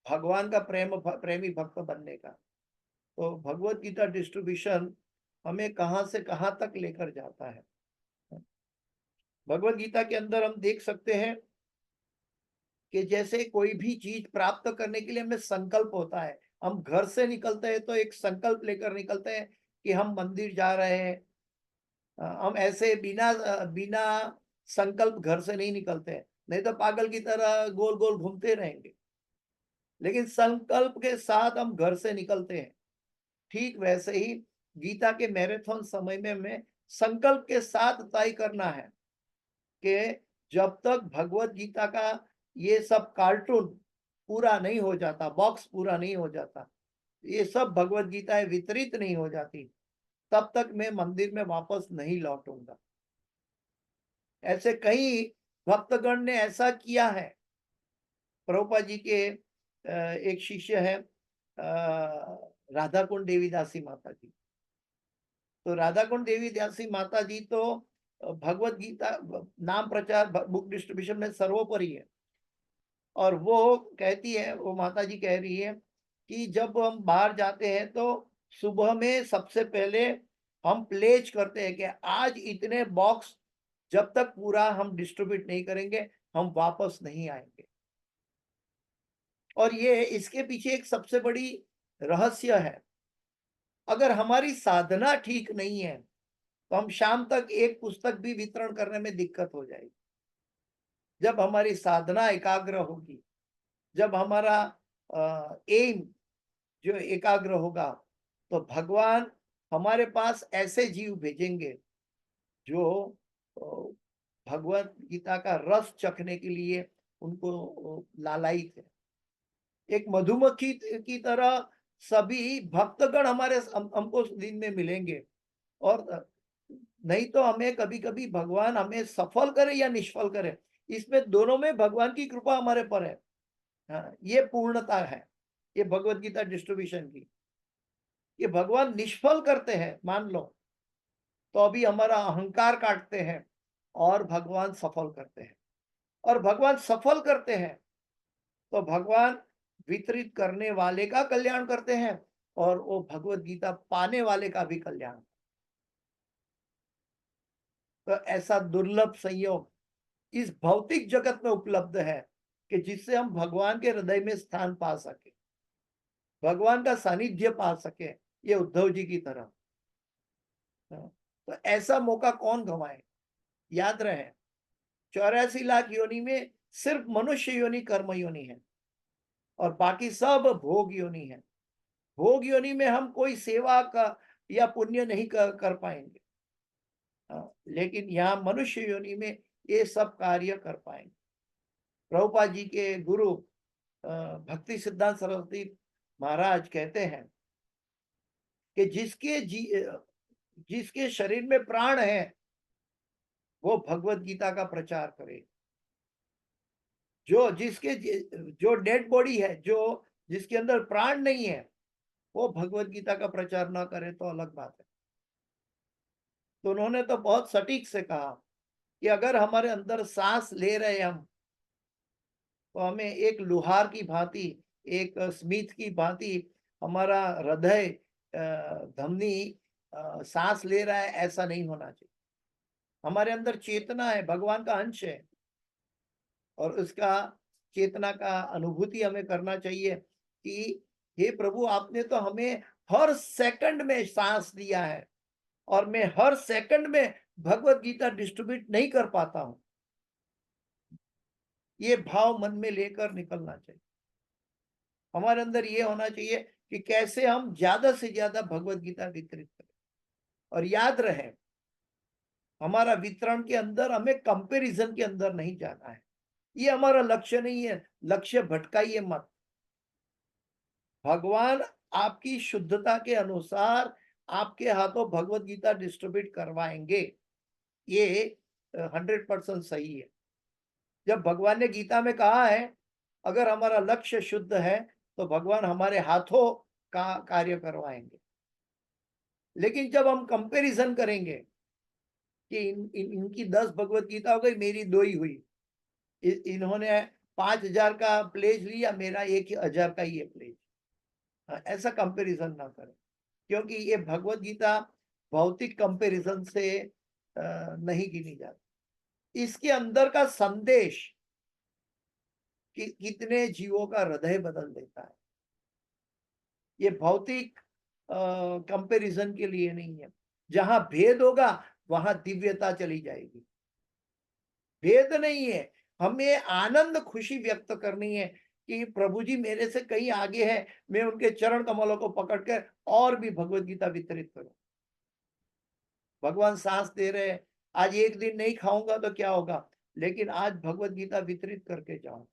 भगवान का प्रेमी भक्त बनने का। तो भगवत गीता डिस्ट्रीब्यूशन हमें कहां से कहां तक लेकर जाता है। भगवत गीता के अंदर हम देख सकते हैं कि जैसे कोई भी चीज प्राप्त करने के लिए हमें संकल्प होता है। हम घर से निकलते हैं तो एक संकल्प लेकर निकलते हैं कि हम मंदिर जा रहे हैं। हम ऐसे बिना बिना संकल्प घर से नहीं निकलते हैं, नहीं तो पागल की तरह गोल गोल घूमते रहेंगे। लेकिन संकल्प के साथ हम घर से निकलते हैं। ठीक वैसे ही गीता के मैराथन समय में हमें संकल्प के साथ तय करना है कि जब तक भगवत गीता का ये सब कार्टून पूरा नहीं हो जाता, बॉक्स पूरा नहीं हो जाता, ये सब भगवत गीताएं वितरित नहीं हो जाती, तब तक मैं मंदिर में वापस नहीं लौटूंगा। ऐसे कई भक्तगण ने ऐसा किया है। प्रभुपाद जी के एक शिष्य है राधा कुंड देवी दासी माता जी। तो राधा कुंड देवी दासी माता जी तो भगवत गीता नाम प्रचार बुक डिस्ट्रीब्यूशन में सर्वोपरि है। और वो कहती है, वो माता जी कह रही है कि जब हम बाहर जाते हैं तो सुबह में सबसे पहले हम प्लेज करते हैं कि आज इतने बॉक्स जब तक पूरा हम डिस्ट्रीब्यूट नहीं करेंगे हम वापस नहीं आएंगे। और ये इसके पीछे एक सबसे बड़ी रहस्य है। अगर हमारी साधना ठीक नहीं है तो हम शाम तक एक पुस्तक भी वितरण करने में दिक्कत हो जाएगी। जब हमारी साधना एकाग्र होगी, जब हमारा एम जो एकाग्र होगा, तो भगवान हमारे पास ऐसे जीव भेजेंगे जो भगवत गीता का रस चखने के लिए उनको लालायित है। एक मधुमक्खी की तरह सभी भक्तगण हमको दिन में मिलेंगे। और नहीं तो हमें कभी कभी भगवान हमें सफल करे या निष्फल करे, इसमें दोनों में भगवान की कृपा हमारे पर है। हाँ, ये पूर्णता है ये भगवत गीता डिस्ट्रीब्यूशन की। ये भगवान निष्फल करते हैं मान लो, तो अभी हमारा अहंकार काटते हैं और भगवान सफल करते हैं। और भगवान सफल करते हैं तो भगवान वितरित करने वाले का कल्याण करते हैं और वो भगवत गीता पाने वाले का भी कल्याण। तो ऐसा दुर्लभ संयोग इस भौतिक जगत में उपलब्ध है कि जिससे हम भगवान के हृदय में स्थान पा सके, भगवान का सानिध्य पा सके, ये उद्धव जी की तरह। तो ऐसा मौका कौन गंवाए। याद रहे 84 लाख योनि में सिर्फ मनुष्य योनि कर्म योनि है और बाकी सब भोग योनि है। भोग योनि में हम कोई सेवा का या पुण्य नहीं कर पाएंगे, लेकिन यहाँ मनुष्य योनि में ये सब कार्य कर पाएंगे। प्रभुपाद जी के गुरु भक्ति सिद्धांत सरस्वती महाराज कहते हैं कि जिसके शरीर में प्राण है वो भगवत गीता का प्रचार करे। जो डेड बॉडी है, जो जिसके अंदर प्राण नहीं है, वो भगवत गीता का प्रचार ना करे तो अलग बात है। तो उन्होंने तो बहुत सटीक से कहा कि अगर हमारे अंदर सांस ले रहे हम, तो हमें एक लोहार की भांति, एक स्मिथ की भांति हमारा हृदय धमनी सांस ले रहा है, ऐसा नहीं होना चाहिए। हमारे अंदर चेतना है, भगवान का अंश है और उसका चेतना का अनुभूति हमें करना चाहिए कि हे प्रभु, आपने तो हमें हर सेकंड में सांस दिया है और मैं हर सेकंड में भगवत गीता डिस्ट्रीब्यूट नहीं कर पाता हूं। ये भाव मन में लेकर निकलना चाहिए। हमारे अंदर ये होना चाहिए कि कैसे हम ज्यादा से ज्यादा भगवत गीता वितरित करें। और याद रहे, हमारा वितरण के अंदर हमें कंपैरिजन के अंदर नहीं जाना है। ये हमारा लक्ष्य नहीं है। लक्ष्य भटकाइए मत। भगवान आपकी शुद्धता के अनुसार आपके हाथों भगवत गीता डिस्ट्रीब्यूट करवाएंगे। ये 100% सही है। जब भगवान ने गीता में कहा है अगर हमारा लक्ष्य शुद्ध है तो भगवान हमारे हाथों का कार्य करवाएंगे। लेकिन जब हम कंपैरिजन करेंगे कि इनकी 10 भगवत गीता हो गई, मेरी 2 ही हुई, इन्होंने 5,000 का प्लेज लिया, मेरा 1,000 का ही है प्लेज, ऐसा कंपैरिजन ना करें। क्योंकि ये भगवत गीता भौतिक कंपैरिजन से नहीं गिनी जाती। इसके अंदर का संदेश कि कितने जीवों का हृदय बदल देता है। ये भौतिक कंपैरिजन के लिए नहीं है। जहां भेद होगा वहां दिव्यता चली जाएगी। भेद नहीं है, हमें आनंद खुशी व्यक्त करनी है कि प्रभु जी मेरे से कहीं आगे है, मैं उनके चरण कमलों को पकड़कर और भी भगवत गीता वितरित करूं। भगवान सांस दे रहे हैं, आज एक दिन नहीं खाऊंगा तो क्या होगा, लेकिन आज भगवत गीता वितरित करके जाऊंगा।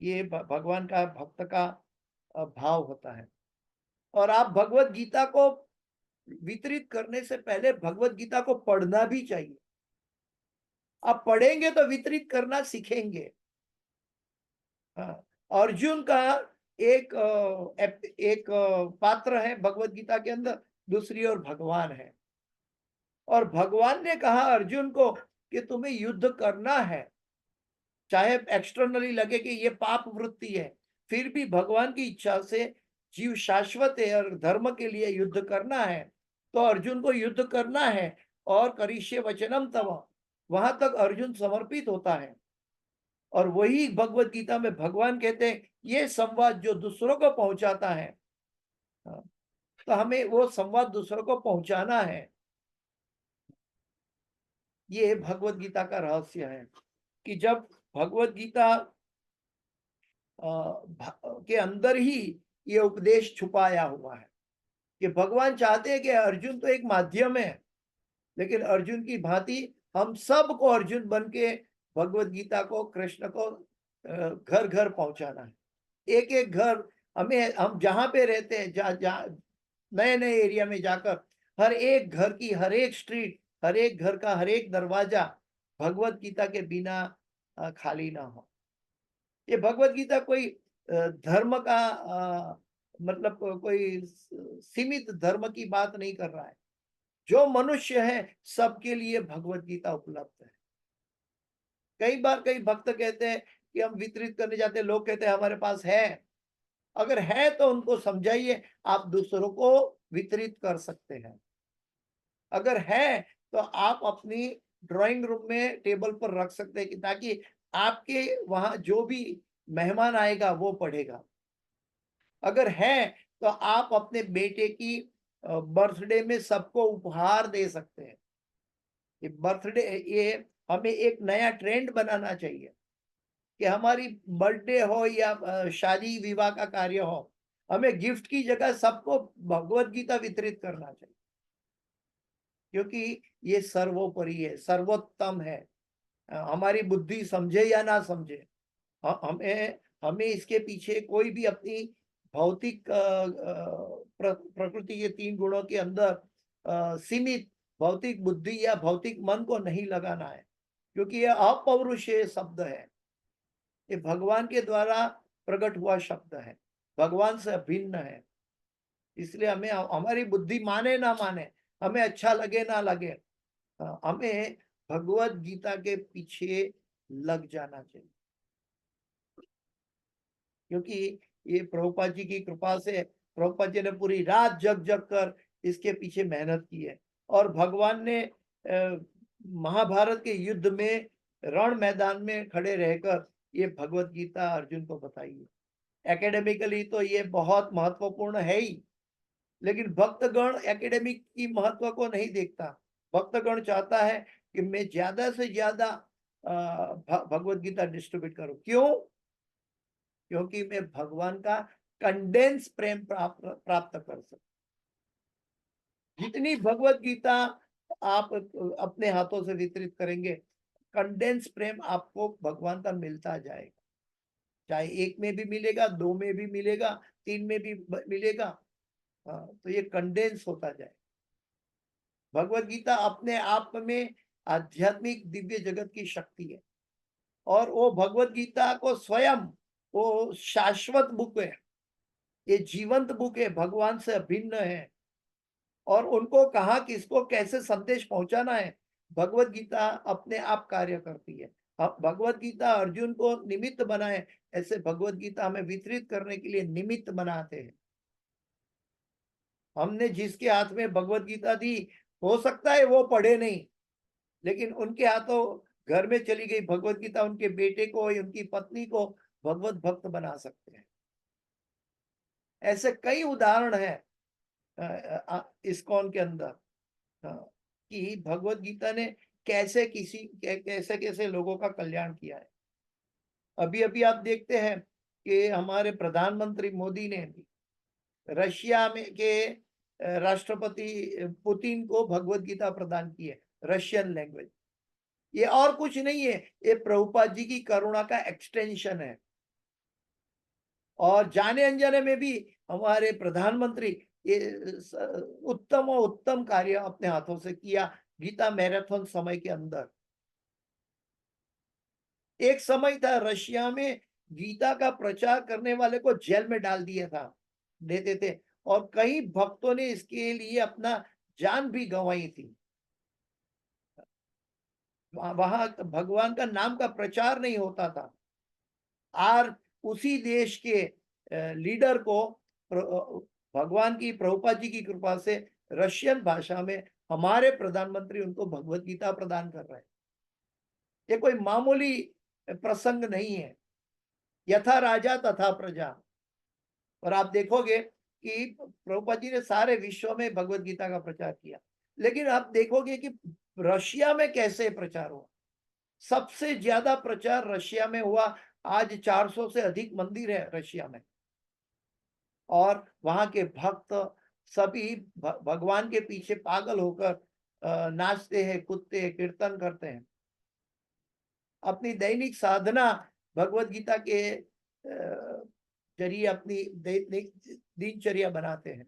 ये भगवान का भक्त का भाव होता है। और आप भगवत गीता को वितरित करने से पहले भगवत गीता को पढ़ना भी चाहिए। आप पढ़ेंगे तो वितरित करना सीखेंगे। हाँ, अर्जुन का एक पात्र है भगवत गीता के अंदर, दूसरी ओर भगवान है। और भगवान ने कहा अर्जुन को कि तुम्हें युद्ध करना है, चाहे एक्सटर्नली लगे कि ये पाप वृत्ति है, फिर भी भगवान की इच्छा से जीव शाश्वत है और धर्म के लिए युद्ध करना है, तो अर्जुन को युद्ध करना है। और करिष्ये वचनम तव, वहां तक अर्जुन समर्पित होता है। और वही भगवत गीता में भगवान कहते हैं ये संवाद जो दूसरों को पहुंचाता है, तो हमें वो संवाद दूसरों को पहुंचाना है। ये भगवत गीता का रहस्य है कि जब भगवत गीता के अंदर ही ये उपदेश छुपाया हुआ है कि भगवान चाहते हैं कि अर्जुन तो एक माध्यम है, लेकिन अर्जुन की भांति हम सब को अर्जुन बन के भगवत गीता को, कृष्ण को घर घर पहुंचाना है। एक एक घर, हम जहां पे रहते हैं, जहाँ नए नए एरिया में जाकर हर एक घर की हर एक स्ट्रीट, हर एक घर का हर एक दरवाजा भगवत गीता के बिना खाली ना हो। ये भगवत गीता कोई धर्म का मतलब कोई सीमित धर्म की बात नहीं कर रहा है। जो मनुष्य है सबके लिए भगवत गीता उपलब्ध है। कई बार कई भक्त कहते हैं कि हम वितरित करने जाते हैं, लोग कहते हैं हमारे पास है। अगर है तो उनको समझाइए, आप दूसरों को वितरित कर सकते हैं। अगर है तो आप अपनी ड्राइंग रूम में टेबल पर रख सकते हैं ताकि आपके वहां जो भी मेहमान आएगा वो पढ़ेगा। अगर है तो आप अपने बेटे की बर्थडे में सबको उपहार दे सकते हैं। ये बर्थडे, ये हमें एक नया ट्रेंड बनाना चाहिए कि हमारी बर्थडे हो या शादी विवाह का कार्य हो, हमें गिफ्ट की जगह सबको भगवत गीता वितरित करना चाहिए, क्योंकि ये सर्वोपरि है, सर्वोत्तम है। हमारी बुद्धि समझे या ना समझे, हमें इसके पीछे कोई भी अपनी भौतिक प्रकृति के 3 गुणों के अंदर सीमित भौतिक बुद्धि या भौतिक मन को नहीं लगाना है, क्योंकि यह अपौरुषेय शब्द है। ये भगवान के द्वारा प्रकट हुआ शब्द है, भगवान से भिन्न है। इसलिए हमें, हमारी बुद्धि माने ना माने, हमें अच्छा लगे ना लगे, हमें भगवत गीता के पीछे लग जाना चाहिए। क्योंकि ये प्रभुपाद जी की कृपा से, प्रभुपाद जी ने पूरी रात जग जग कर इसके पीछे मेहनत की है। और भगवान ने महाभारत के युद्ध में रण मैदान में खड़े रहकर ये भगवत गीता अर्जुन को बताइए। एकेडमिकली तो ये बहुत महत्वपूर्ण है ही, लेकिन भक्तगण एकेडमिक की महत्व को नहीं देखता। भक्तगण चाहता है कि मैं ज्यादा से ज्यादा भगवत गीता डिस्ट्रीब्यूट करूं। क्यों? क्योंकि मैं भगवान का कंडेंस प्रेम प्राप्त कर सकूं। जितनी भगवत गीता आप अपने हाथों से वितरित करेंगे, कंडेंस प्रेम आपको भगवान का मिलता जाएगा। चाहे एक में भी मिलेगा, दो में भी मिलेगा, तीन में भी मिलेगा। हाँ, तो ये कंडेंस होता जाए। भगवत गीता अपने आप में आध्यात्मिक दिव्य जगत की शक्ति है, और वो भगवत गीता को स्वयं वो शाश्वत बुक है, ये जीवंत बुक है, भगवान से अभिन्न है। और उनको कहाँ किसको कैसे संदेश पहुंचाना है, भगवत गीता अपने आप कार्य करती है। अब भगवत गीता अर्जुन को निमित्त बनाए, ऐसे भगवत गीता हमें वितरित करने के लिए निमित्त बनाते हैं। हमने जिसके हाथ में भगवत गीता दी, हो सकता है वो पढ़े नहीं, लेकिन उनके हाथों घर में चली गई भगवत गीता उनके बेटे को या उनकी पत्नी को भगवत भक्त बना सकते हैं। ऐसे कई उदाहरण हैं इस्कॉन के अंदर, कि भगवत गीता ने कैसे कैसे कैसे लोगों का कल्याण किया है। अभी अभी आप देखते हैं कि हमारे प्रधानमंत्री मोदी ने रशिया में के राष्ट्रपति पुतिन को भगवत गीता प्रदान की है, रशियन लैंग्वेज। ये और कुछ नहीं है, ये प्रभुपाद जी की करुणा का एक्सटेंशन है। और जाने अनजाने में भी हमारे प्रधानमंत्री ये उत्तम और उत्तम कार्य अपने हाथों से किया गीता मैराथन समय के अंदर। एक समय था रशिया में गीता का प्रचार करने वाले को जेल में डाल दिया था, देते थे, और कई भक्तों ने इसके लिए अपना जान भी गंवाई थी। वहां भगवान का नाम का प्रचार नहीं होता था। और उसी देश के लीडर को भगवान की प्रभुपाद जी की कृपा से रशियन भाषा में हमारे प्रधानमंत्री उनको भगवत गीता प्रदान कर रहे हैं। ये कोई मामूली प्रसंग नहीं है। यथा राजा तथा प्रजा। और आप देखोगे कि प्रभुपाद जी ने सारे विश्व में भगवत गीता का प्रचार किया, लेकिन आप देखोगे कि रशिया में कैसे प्रचार हुआ। सबसे ज्यादा प्रचार रशिया में हुआ। आज 400 से अधिक मंदिर है रशिया में, और वहां के भक्त सभी भगवान के पीछे पागल होकर नाचते हैं, कूदते हैं, कीर्तन करते हैं, अपनी दैनिक साधना भगवत गीता के जरिए अपनी दिनचर्या बनाते हैं।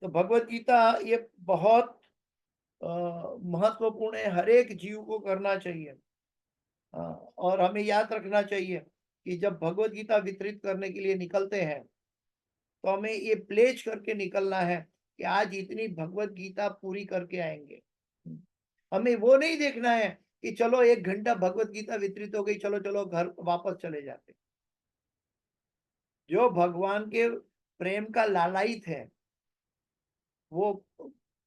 तो भगवत गीता ये बहुत महत्वपूर्ण है, हर एक जीव को करना चाहिए। और हमें याद रखना चाहिए कि जब भगवत गीता वितरित करने के लिए निकलते हैं, तो हमें ये प्लेज करके निकलना है कि आज इतनी भगवत गीता पूरी करके आएंगे। हमें वो नहीं देखना है कि चलो 1 घंटा भगवत गीता वितरित हो गई, चलो चलो घर वापस चले जाते। जो भगवान के प्रेम का लालायित है, वो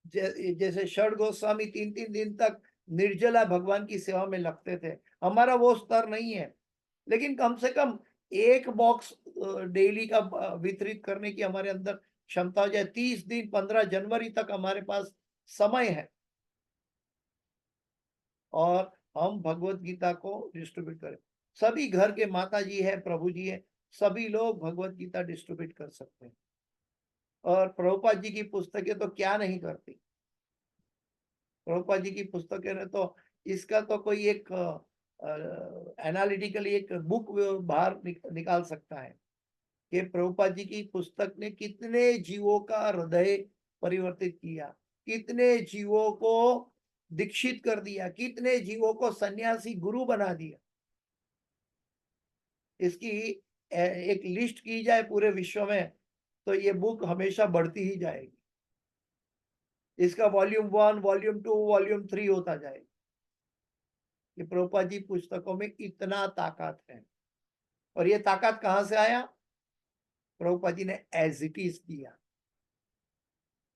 जैसे षड गोस्वामी 3-3 दिन तक निर्जला भगवान की सेवा में लगते थे, हमारा वो स्तर नहीं है। लेकिन कम से कम एक बॉक्स डेली का वितरित करने की हमारे अंदर क्षमता हो जाए। 30 दिन 15 जनवरी तक हमारे पास समय है, और हम भगवत गीता को डिस्ट्रीब्यूट करें। सभी घर के माता जी है, प्रभु जी है, सभी लोग भगवत गीता डिस्ट्रीब्यूट कर सकते हैं। और प्रभुपाद जी की पुस्तकें तो क्या नहीं करती। प्रभुपाद जी की पुस्तकें ने तो इसका तो कोई एक एनालिटिकली एक बुक बाहर निकाल सकता है कि प्रभुपाद जी की पुस्तक ने कितने जीवों का हृदय परिवर्तित किया, कितने जीवों को दीक्षित कर दिया, कितने जीवों को सन्यासी गुरु बना दिया। इसकी एक लिस्ट की जाए पूरे विश्व में, तो ये बुक हमेशा बढ़ती ही जाएगी। इसका वॉल्यूम 1, वॉल्यूम 2, वॉल्यूम 3 होता जाएगा। ये प्रभुपाद जी पुस्तकों में इतना ताकत है। और ये ताकत कहां से आया? प्रभुपाद जी ने एज इट इज दिया,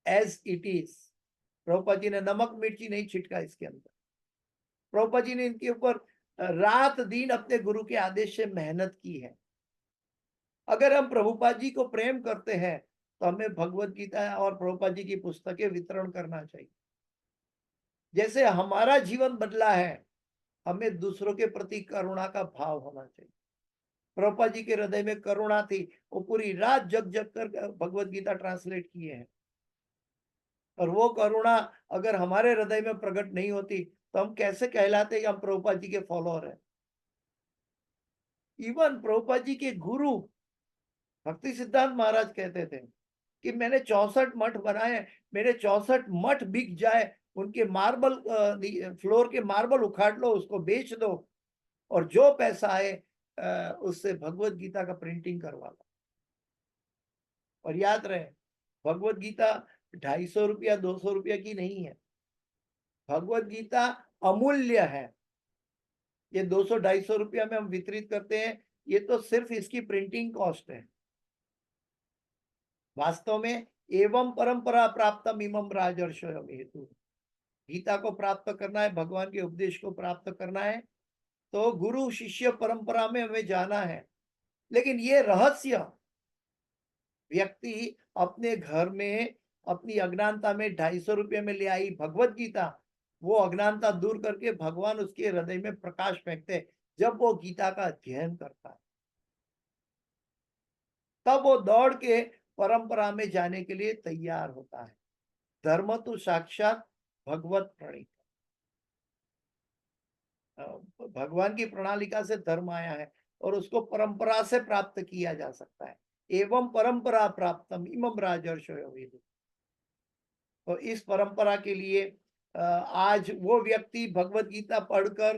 as it is. Prabhupada ji ने नमक मिर्ची नहीं छिटका इसके अंदर। प्रभुपाद जी ने इनके ऊपर रात दिन अपने गुरु के आदेश से मेहनत की है। अगर हम प्रभुपाद जी को प्रेम करते हैं तो हमें भगवत गीता और प्रभुपाद जी की पुस्तकें वितरण करना चाहिए। जैसे हमारा जीवन बदला है, हमें दूसरों के प्रति करुणा का भाव होना चाहिए। प्रभुपाद जी के हृदय में करुणा थी, वो पूरी रात जग जग कर भगवत गीता ट्रांसलेट किए हैं। और वो करुणा अगर हमारे हृदय में प्रकट नहीं होती तो हम कैसे कहलाते कि हम प्रभुपाद जी के फॉलोअर हैं। इवन प्रभुपाद जी के गुरु भक्ति सिद्धांत महाराज कहते थे कि मैंने 64 मठ बनाए, मेरे 64 मठ बिक जाए, उनके मार्बल फ्लोर के मार्बल उखाड़ लो, उसको बेच दो, और जो पैसा आए उससे भगवत गीता का प्रिंटिंग करवा लो। और याद रहे, भगवत गीता 250 रुपया 200 रुपया की नहीं है। भगवत गीता अमूल्य है। ये 200-250 रुपया में हम वितरित करते हैं, ये तो सिर्फ इसकी प्रिंटिंग कॉस्ट है। वास्तव में एवं परंपरा प्राप्तम इमम राजर्षयो हेतु, गीता को प्राप्त करना है, भगवान के उपदेश को प्राप्त करना है तो गुरु शिष्य परंपरा में हमें जाना है। लेकिन ये रहस्य व्यक्ति अपने घर में अपनी अज्ञानता में 250 रुपये में ले आई भगवत गीता, वो अज्ञानता दूर करके भगवान उसके हृदय में प्रकाश फेंकते जब वो गीता का अध्ययन करता है, तब वो दौड़ के परंपरा में जाने के लिए तैयार होता है। धर्म तो साक्षात भगवत प्रणीत, भगवान की प्रणालिका से धर्म आया है और उसको परंपरा से प्राप्त किया जा सकता है। एवं परंपरा प्राप्तम इमम राजर्षयो वेद। तो इस परंपरा के लिए आज वो व्यक्ति भगवत गीता पढ़कर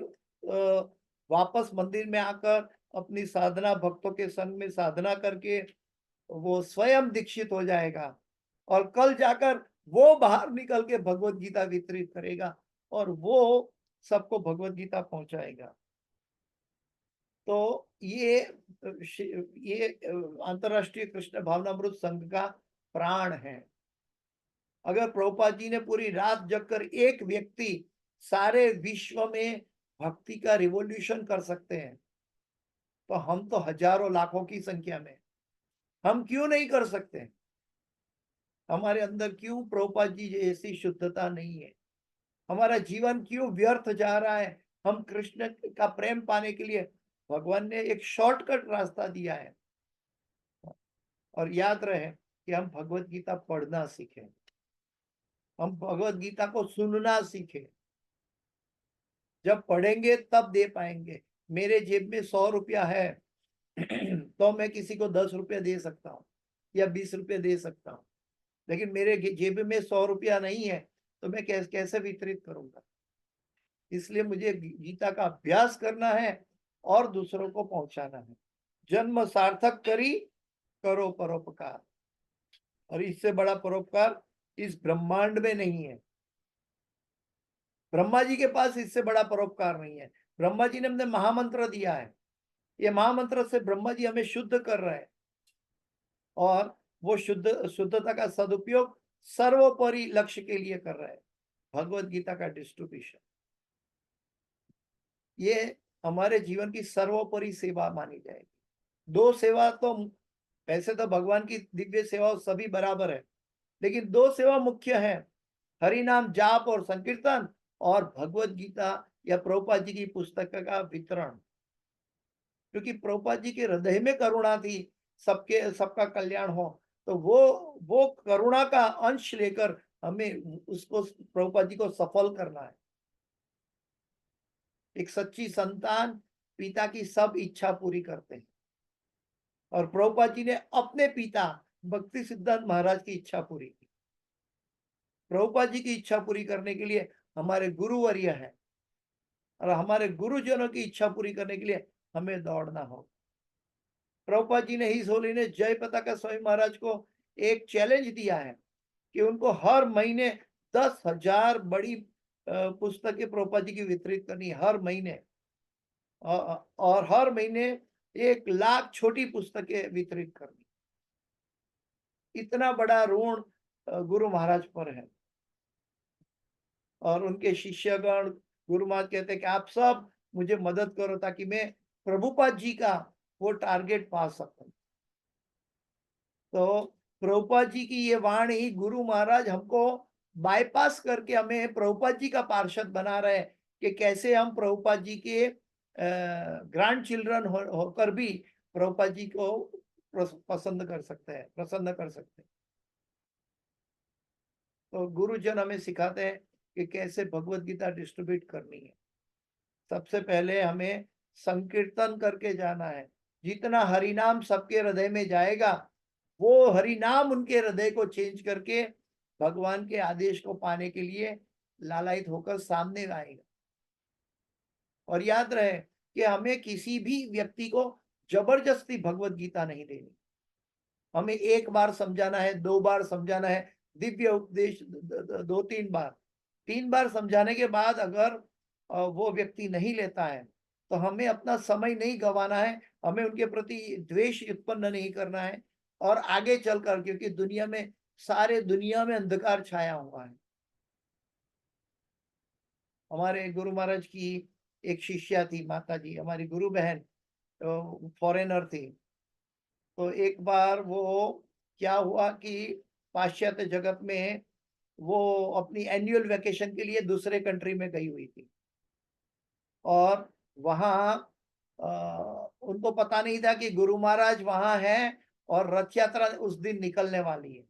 वापस मंदिर में आकर अपनी साधना भक्तों के संग में साधना करके वो स्वयं दीक्षित हो जाएगा और कल जाकर वो बाहर निकल के भगवत गीता वितरित करेगा और वो सबको भगवत गीता पहुंचाएगा। तो ये अंतरराष्ट्रीय कृष्ण भावनामृत संघ का प्राण है। अगर प्रभुपाद जी ने पूरी रात जगकर एक व्यक्ति सारे विश्व में भक्ति का रिवॉल्यूशन कर सकते हैं तो हम तो हजारों लाखों की संख्या में, हम क्यों नहीं कर सकते? हमारे अंदर क्यों प्रभुपाद जी जैसी शुद्धता नहीं है? हमारा जीवन क्यों व्यर्थ जा रहा है? हम कृष्ण का प्रेम पाने के लिए भगवान ने एक शॉर्टकट रास्ता दिया है। और याद रहे कि हम भगवत गीता पढ़ना सीखें, हम भगवत गीता को सुनना सीखें। जब पढ़ेंगे तब दे पाएंगे। मेरे जेब में 100 रुपया है तो मैं किसी को 10 रुपया दे सकता हूँ या 20 रुपये दे सकता हूँ, लेकिन मेरे जेब में 100 रुपया नहीं है तो मैं कैसे वितरित करूंगा? इसलिए मुझे गीता का अभ्यास करना है और दूसरों को पहुंचाना है। जन्म सार्थक करी करो परोपकार, और इससे बड़ा परोपकार इस ब्रह्मांड में नहीं है। ब्रह्मा जी के पास इससे बड़ा परोपकार नहीं है। ब्रह्मा जी ने हमने महामंत्र दिया है, ये महामंत्र से ब्रह्मा जी हमें शुद्ध कर रहे हैं और वो शुद्धता का सदुपयोग सर्वोपरि लक्ष्य के लिए कर रहे हैं, भगवत गीता का डिस्ट्रीब्यूशन। ये हमारे जीवन की सर्वोपरि सेवा मानी जाएगी। दो सेवा तो वैसे तो भगवान की दिव्य सेवा सभी बराबर है, लेकिन दो सेवा मुख्य है, हरि नाम जाप और संकीर्तन और भगवत गीता या प्रभुपाद जी की पुस्तक का वितरण। क्योंकि प्रभुपाद जी के हृदय में करुणा थी, सबका कल्याण हो, तो वो करुणा का अंश लेकर हमें उसको प्रभुपाद जी को सफल करना है। एक सच्ची संतान पिता की सब इच्छा पूरी करते हैं और प्रभुपाद जी ने अपने पिता भक्ति सिद्धांत महाराज की इच्छा पूरी की। प्रभुपाद जी की इच्छा पूरी करने के लिए हमारे गुरुवर्य है और हमारे गुरुजनों की इच्छा पूरी करने के लिए हमें दौड़ना होगा। प्रभुपाद जी ने हिज होलीनेस जय पताका स्वामी महाराज को एक चैलेंज दिया है कि उनको हर महीने 10,000 बड़ी पुस्तकें प्रभुपाद जी की वितरित करनी हर महीने, और हर महीने 1 लाख छोटी पुस्तकें वितरित करनी। इतना बड़ा ऋण गुरु महाराज पर है और उनके शिष्यगण गुरु महाराज कहते हैं कि आप सब मुझे मदद करो ताकि मैं प्रभुपाद जी का वो टारगेट पा सकूं। तो प्रभुपाद जी की ये वाणी, गुरु महाराज हमको बाईपास करके हमें प्रभुपाद जी का पार्षद बना रहे हैं कि कैसे हम प्रभुपाद जी के ग्रैंड चिल्ड्रन होकर भी प्रभुपाद जी को पसंद कर सकते हैं, प्रसन्न कर सकते हैं। तो गुरुजन हमें सिखाते हैं कि कैसे भगवत गीता डिस्ट्रीब्यूट करनी है। सबसे पहले हमें संकीर्तन करके जाना है। जितना हरिनाम सबके हृदय में जाएगा, वो हरिनाम उनके हृदय को चेंज करके भगवान के आदेश को पाने के लिए लालायित होकर सामने आएगा। और याद रहे कि हमें किसी भी व्यक्ति को जबरदस्ती भगवत गीता नहीं देनी। हमें एक बार समझाना है, 2 बार समझाना है, दिव्य उपदेश 2-3 बार, 3 बार समझाने के बाद अगर वो व्यक्ति नहीं लेता है तो हमें अपना समय नहीं गंवाना है, हमें उनके प्रति द्वेष उत्पन्न नहीं करना है और आगे चलकर, क्योंकि सारे दुनिया में अंधकार छाया हुआ है। हमारे गुरु महाराज की एक शिष्या थी, माता जी, हमारी गुरु बहन, तो फॉरेनर थी। तो एक बार वो क्या हुआ कि पाश्चात्य जगत में वो अपनी एनुअल वेकेशन के लिए दूसरे कंट्री में गई हुई थी और वहाँ उनको पता नहीं था कि गुरु महाराज वहाँ हैं और रथ यात्रा उस दिन निकलने वाली है,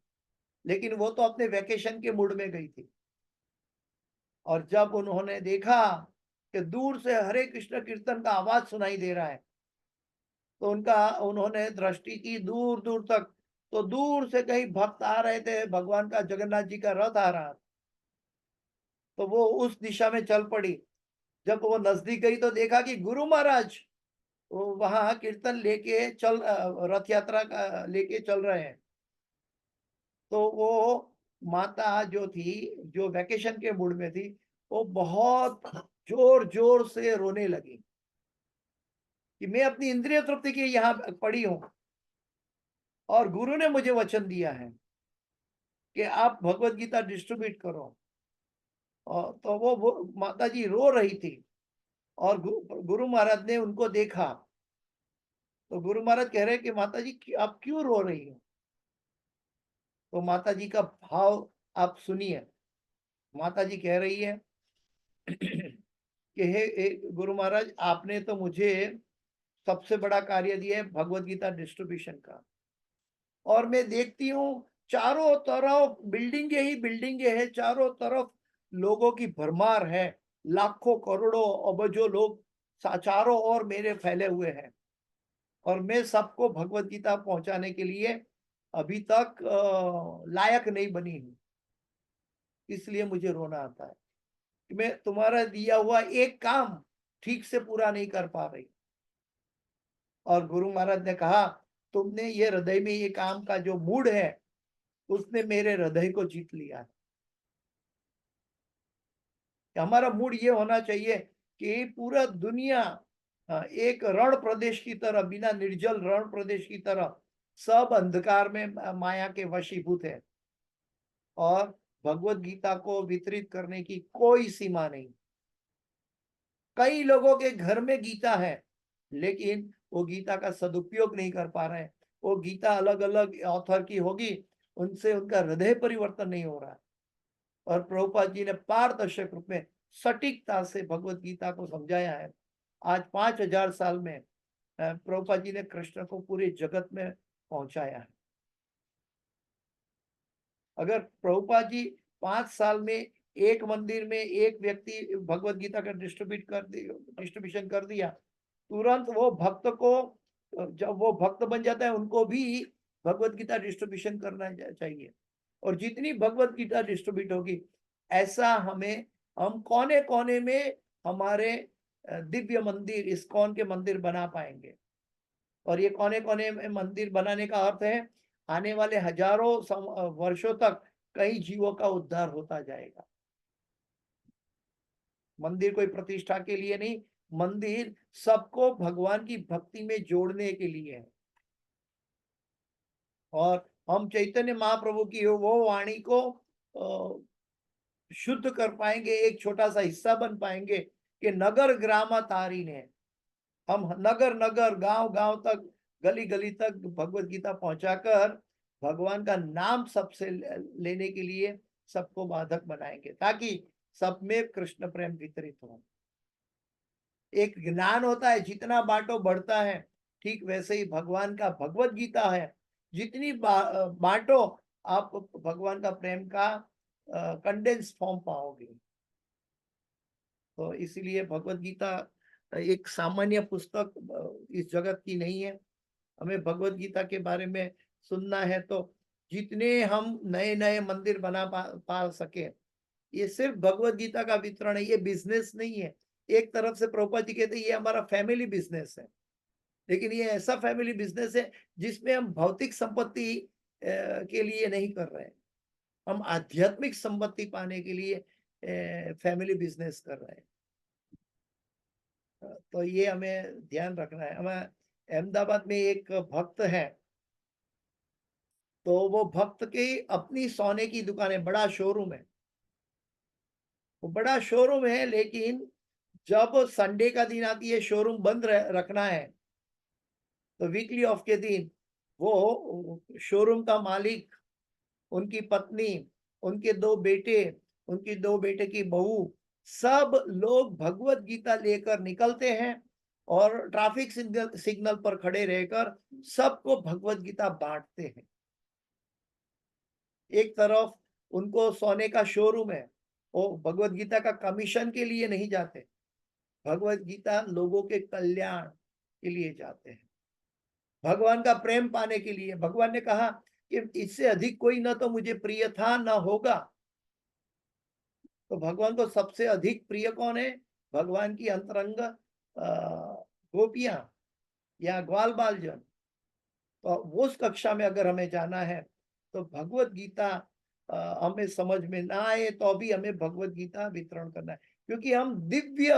लेकिन वो तो अपने वेकेशन के मूड में गई थी। और जब उन्होंने देखा कि दूर से हरे कृष्ण कीर्तन का आवाज सुनाई दे रहा है, तो उन्होंने दृष्टि की दूर दूर तक, तो दूर से कई भक्त आ रहे थे, भगवान का, जगन्नाथ जी का रथ आ रहा था, तो वो उस दिशा में चल पड़ी। जब वो नजदीक गई तो देखा कि गुरु महाराज वो वहां कीर्तन लेके रथ यात्रा का लेके चल रहे हैं। तो वो माता जो थी, जो वेकेशन के मूड में थी, वो बहुत जोर जोर से रोने लगी कि मैं अपनी इंद्रिय तृप्ति के यहाँ पड़ी हूं और गुरु ने मुझे वचन दिया है कि आप भगवत गीता डिस्ट्रीब्यूट करो। और तो वो माता जी रो रही थी और गुरु महाराज ने उनको देखा। तो गुरु महाराज कह रहे कि माता जी आप क्यों रो रही हो? तो माता जी का भाव आप सुनिए। माता जी कह रही है कि हे गुरु महाराज, आपने तो मुझे सबसे बड़ा कार्य दिया है भगवत गीता डिस्ट्रीब्यूशन का, और मैं देखती हूँ चारों तरफ बिल्डिंगे ही बिल्डिंगे है, चारों तरफ लोगों की भरमार है, लाखों करोड़ों अबजों लोग चारों ओर मेरे फैले हुए हैं और मैं सबको भगवत गीता पहुंचाने के लिए अभी तक लायक नहीं बनी हूँ, इसलिए मुझे रोना आता है कि मैं तुम्हारा दिया हुआ एक काम ठीक से पूरा नहीं कर पा रही। और गुरु महाराज ने कहा, तुमने ये हृदय में ये काम का जो मूड है उसने मेरे हृदय को जीत लिया है। हमारा मूड ये होना चाहिए कि पूरा दुनिया एक रण प्रदेश की तरह, बिना निर्जल रण प्रदेश की तरह सब अंधकार में माया के वशीभूत है और भगवत गीता को वितरित करने की कोई सीमा नहीं। कई लोगों के घर में गीता है लेकिन वो गीता का सदुपयोग नहीं कर पा रहे हैं। वो गीता अलग अलग ऑथर की होगी, उनसे उनका हृदय परिवर्तन नहीं हो रहा है। और प्रभुपाद जी ने पारदर्शक रूप में सटीकता से भगवत गीता को समझाया है। आज 5000 साल में प्रभुपाद जी ने कृष्ण को पूरे जगत में पहुंचाया है। अगर प्रभुपाद जी 5 साल में एक मंदिर में एक व्यक्ति भगवत गीता का डिस्ट्रीब्यूशन कर दिया, तुरंत वो भक्त को, जब वो भक्त बन जाता है उनको भी भगवत गीता डिस्ट्रीब्यूशन करना चाहिए। और जितनी भगवत गीता डिस्ट्रीब्यूट होगी, ऐसा हम कोने कोने में हमारे दिव्य मंदिर, इस्कॉन के मंदिर बना पाएंगे। और ये कोने कोने में मंदिर बनाने का अर्थ है आने वाले हजारों वर्षों तक कई जीवों का उद्धार होता जाएगा। मंदिर कोई प्रतिष्ठा के लिए नहीं, मंदिर सबको भगवान की भक्ति में जोड़ने के लिए है। और हम चैतन्य महाप्रभु की वो वाणी को शुद्ध कर पाएंगे, एक छोटा सा हिस्सा बन पाएंगे कि नगर ग्राम तारी ने, हम नगर नगर गांव गांव तक गली गली तक भगवत गीता पहुंचाकर भगवान का नाम सबसे लेने के लिए सबको बाधक बनाएंगे, ताकि सब में कृष्ण प्रेम वितरित हो। एक ज्ञान होता है, जितना बांटो बढ़ता है, ठीक वैसे ही भगवान का भगवत गीता है, जितनी बांटो आप भगवान का प्रेम का कंडेंस फॉर्म पाओगे। तो इसीलिए भगवत गीता एक सामान्य पुस्तक इस जगत की नहीं है। हमें भगवत गीता के बारे में सुनना है तो जितने हम नए नए मंदिर बना पा सके, ये सिर्फ भगवत गीता का वितरण है, ये बिजनेस नहीं है। एक तरफ से प्रभुपाद जी कहते हैं ये हमारा फैमिली बिजनेस है, लेकिन ये ऐसा फैमिली बिजनेस है जिसमें हम भौतिक संपत्ति के लिए नहीं कर रहे हैं, हम आध्यात्मिक संपत्ति पाने के लिए फैमिली बिजनेस कर रहे हैं। तो ये हमें ध्यान रखना है। हमें अहमदाबाद में एक भक्त है, तो वो भक्त की अपनी सोने की दुकान है, बड़ा शोरूम है, वो बड़ा शोरूम है, लेकिन जब संडे का दिन आती है शोरूम बंद रखना है, तो वीकली ऑफ के दिन वो शोरूम का मालिक, उनकी पत्नी, उनके 2 बेटे, उनकी 2 बेटे की बहू, सब लोग भगवत गीता लेकर निकलते हैं और ट्रैफिक सिग्नल पर खड़े रहकर सबको भगवत गीता बांटते हैं। एक तरफ उनको सोने का शोरूम है, वो भगवत गीता का कमीशन के लिए नहीं जाते, भगवत गीता लोगों के कल्याण के लिए जाते हैं, भगवान का प्रेम पाने के लिए। भगवान ने कहा कि इससे अधिक कोई न तो मुझे प्रिय था न होगा। तो भगवान को सबसे अधिक प्रिय कौन है? भगवान की अंतरंग गोपियां या ग्वाल बाल जन। तो उस कक्षा में अगर हमें जाना है तो भगवत गीता हमें समझ में ना आए तो भी हमें भगवत गीता वितरण करना है, क्योंकि हम दिव्य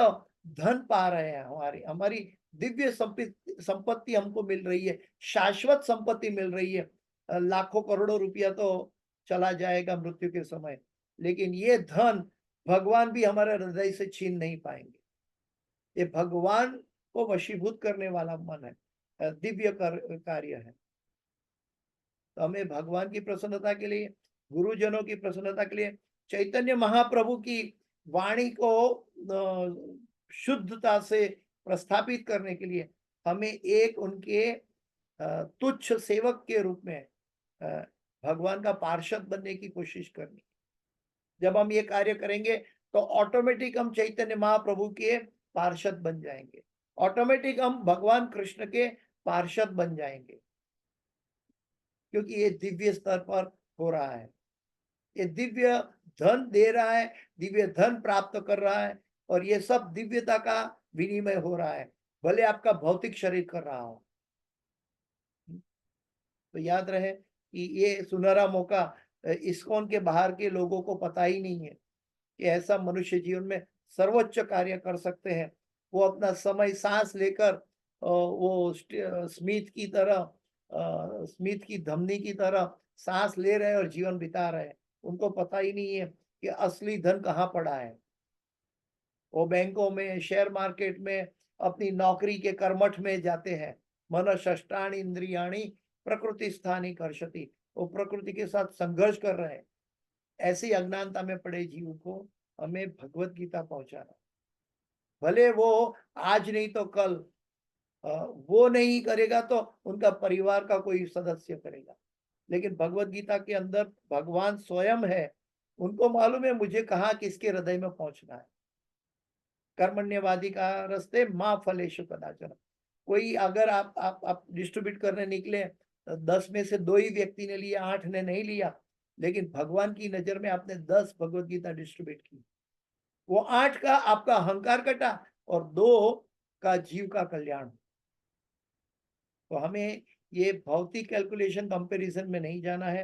धन पा रहे हैं, हमारी हमारी दिव्य संपत्ति हमको मिल रही है, शाश्वत संपत्ति मिल रही है। लाखों करोड़ों रुपया तो चला जाएगा मृत्यु के समय, लेकिन ये धन भगवान भी हमारे हृदय से छीन नहीं पाएंगे। ये भगवान को वशीभूत करने वाला मन है, दिव्य कार्य है। तो हमें भगवान की प्रसन्नता के लिए, गुरुजनों की प्रसन्नता के लिए, चैतन्य महाप्रभु की वाणी को शुद्धता से प्रस्थापित करने के लिए हमें एक उनके तुच्छ सेवक के रूप में भगवान का पार्षद बनने की कोशिश करनी। जब हम ये कार्य करेंगे तो ऑटोमेटिक हम चैतन्य महाप्रभु के पार्षद बन जाएंगे, ऑटोमेटिक हम भगवान कृष्ण के पार्षद बन जाएंगे, क्योंकि ये दिव्य स्तर पर हो रहा है, ये दिव्य धन दे रहा है, दिव्य धन प्राप्त कर रहा है, और ये सब दिव्यता का विनिमय हो रहा है, भले आपका भौतिक शरीर कर रहा हो। तो याद रहे कि ये सुनहरा मौका इस्कॉन के बाहर के लोगों को पता ही नहीं है कि ऐसा मनुष्य जीवन में सर्वोच्च कार्य कर सकते हैं। वो अपना समय सांस लेकर वो स्मिथ की तरह, स्मिथ की धमनी की तरह सांस ले रहे और जीवन बिता रहे, उनको पता ही नहीं है कि असली धन कहाँ पड़ा है। वो बैंकों में, शेयर मार्केट में, अपनी नौकरी के कर्मठ में जाते हैं। मन षष्ठानि इंद्रियाणि प्रकृति स्थानी कर्षति, वो प्रकृति के साथ संघर्ष कर रहे हैं। ऐसी अज्ञानता में पड़े जीव को हमें भगवत गीता पहुंचाना, भले वो आज नहीं तो कल, वो नहीं करेगा तो उनका परिवार का कोई सदस्य करेगा, लेकिन भगवत गीता के अंदर भगवान स्वयं है, उनको मालूम है मुझे कहाँ किसके हृदय में पहुंचना है। कर्मण्यवादी का रास्ते माँ फलेषु कदाचन। कोई अगर आप डिस्ट्रीब्यूट करने निकले, 10 में से 2 ही व्यक्ति ने लिया, 8 ने नहीं लिया, लेकिन भगवान की नजर में आपने 10 भगवत गीता डिस्ट्रीब्यूट की, वो 8 का आपका अहंकार कटा और 2 का जीव का कल्याण। तो हमें ये भौतिक कैलकुलेशन कंपैरिजन में नहीं जाना है।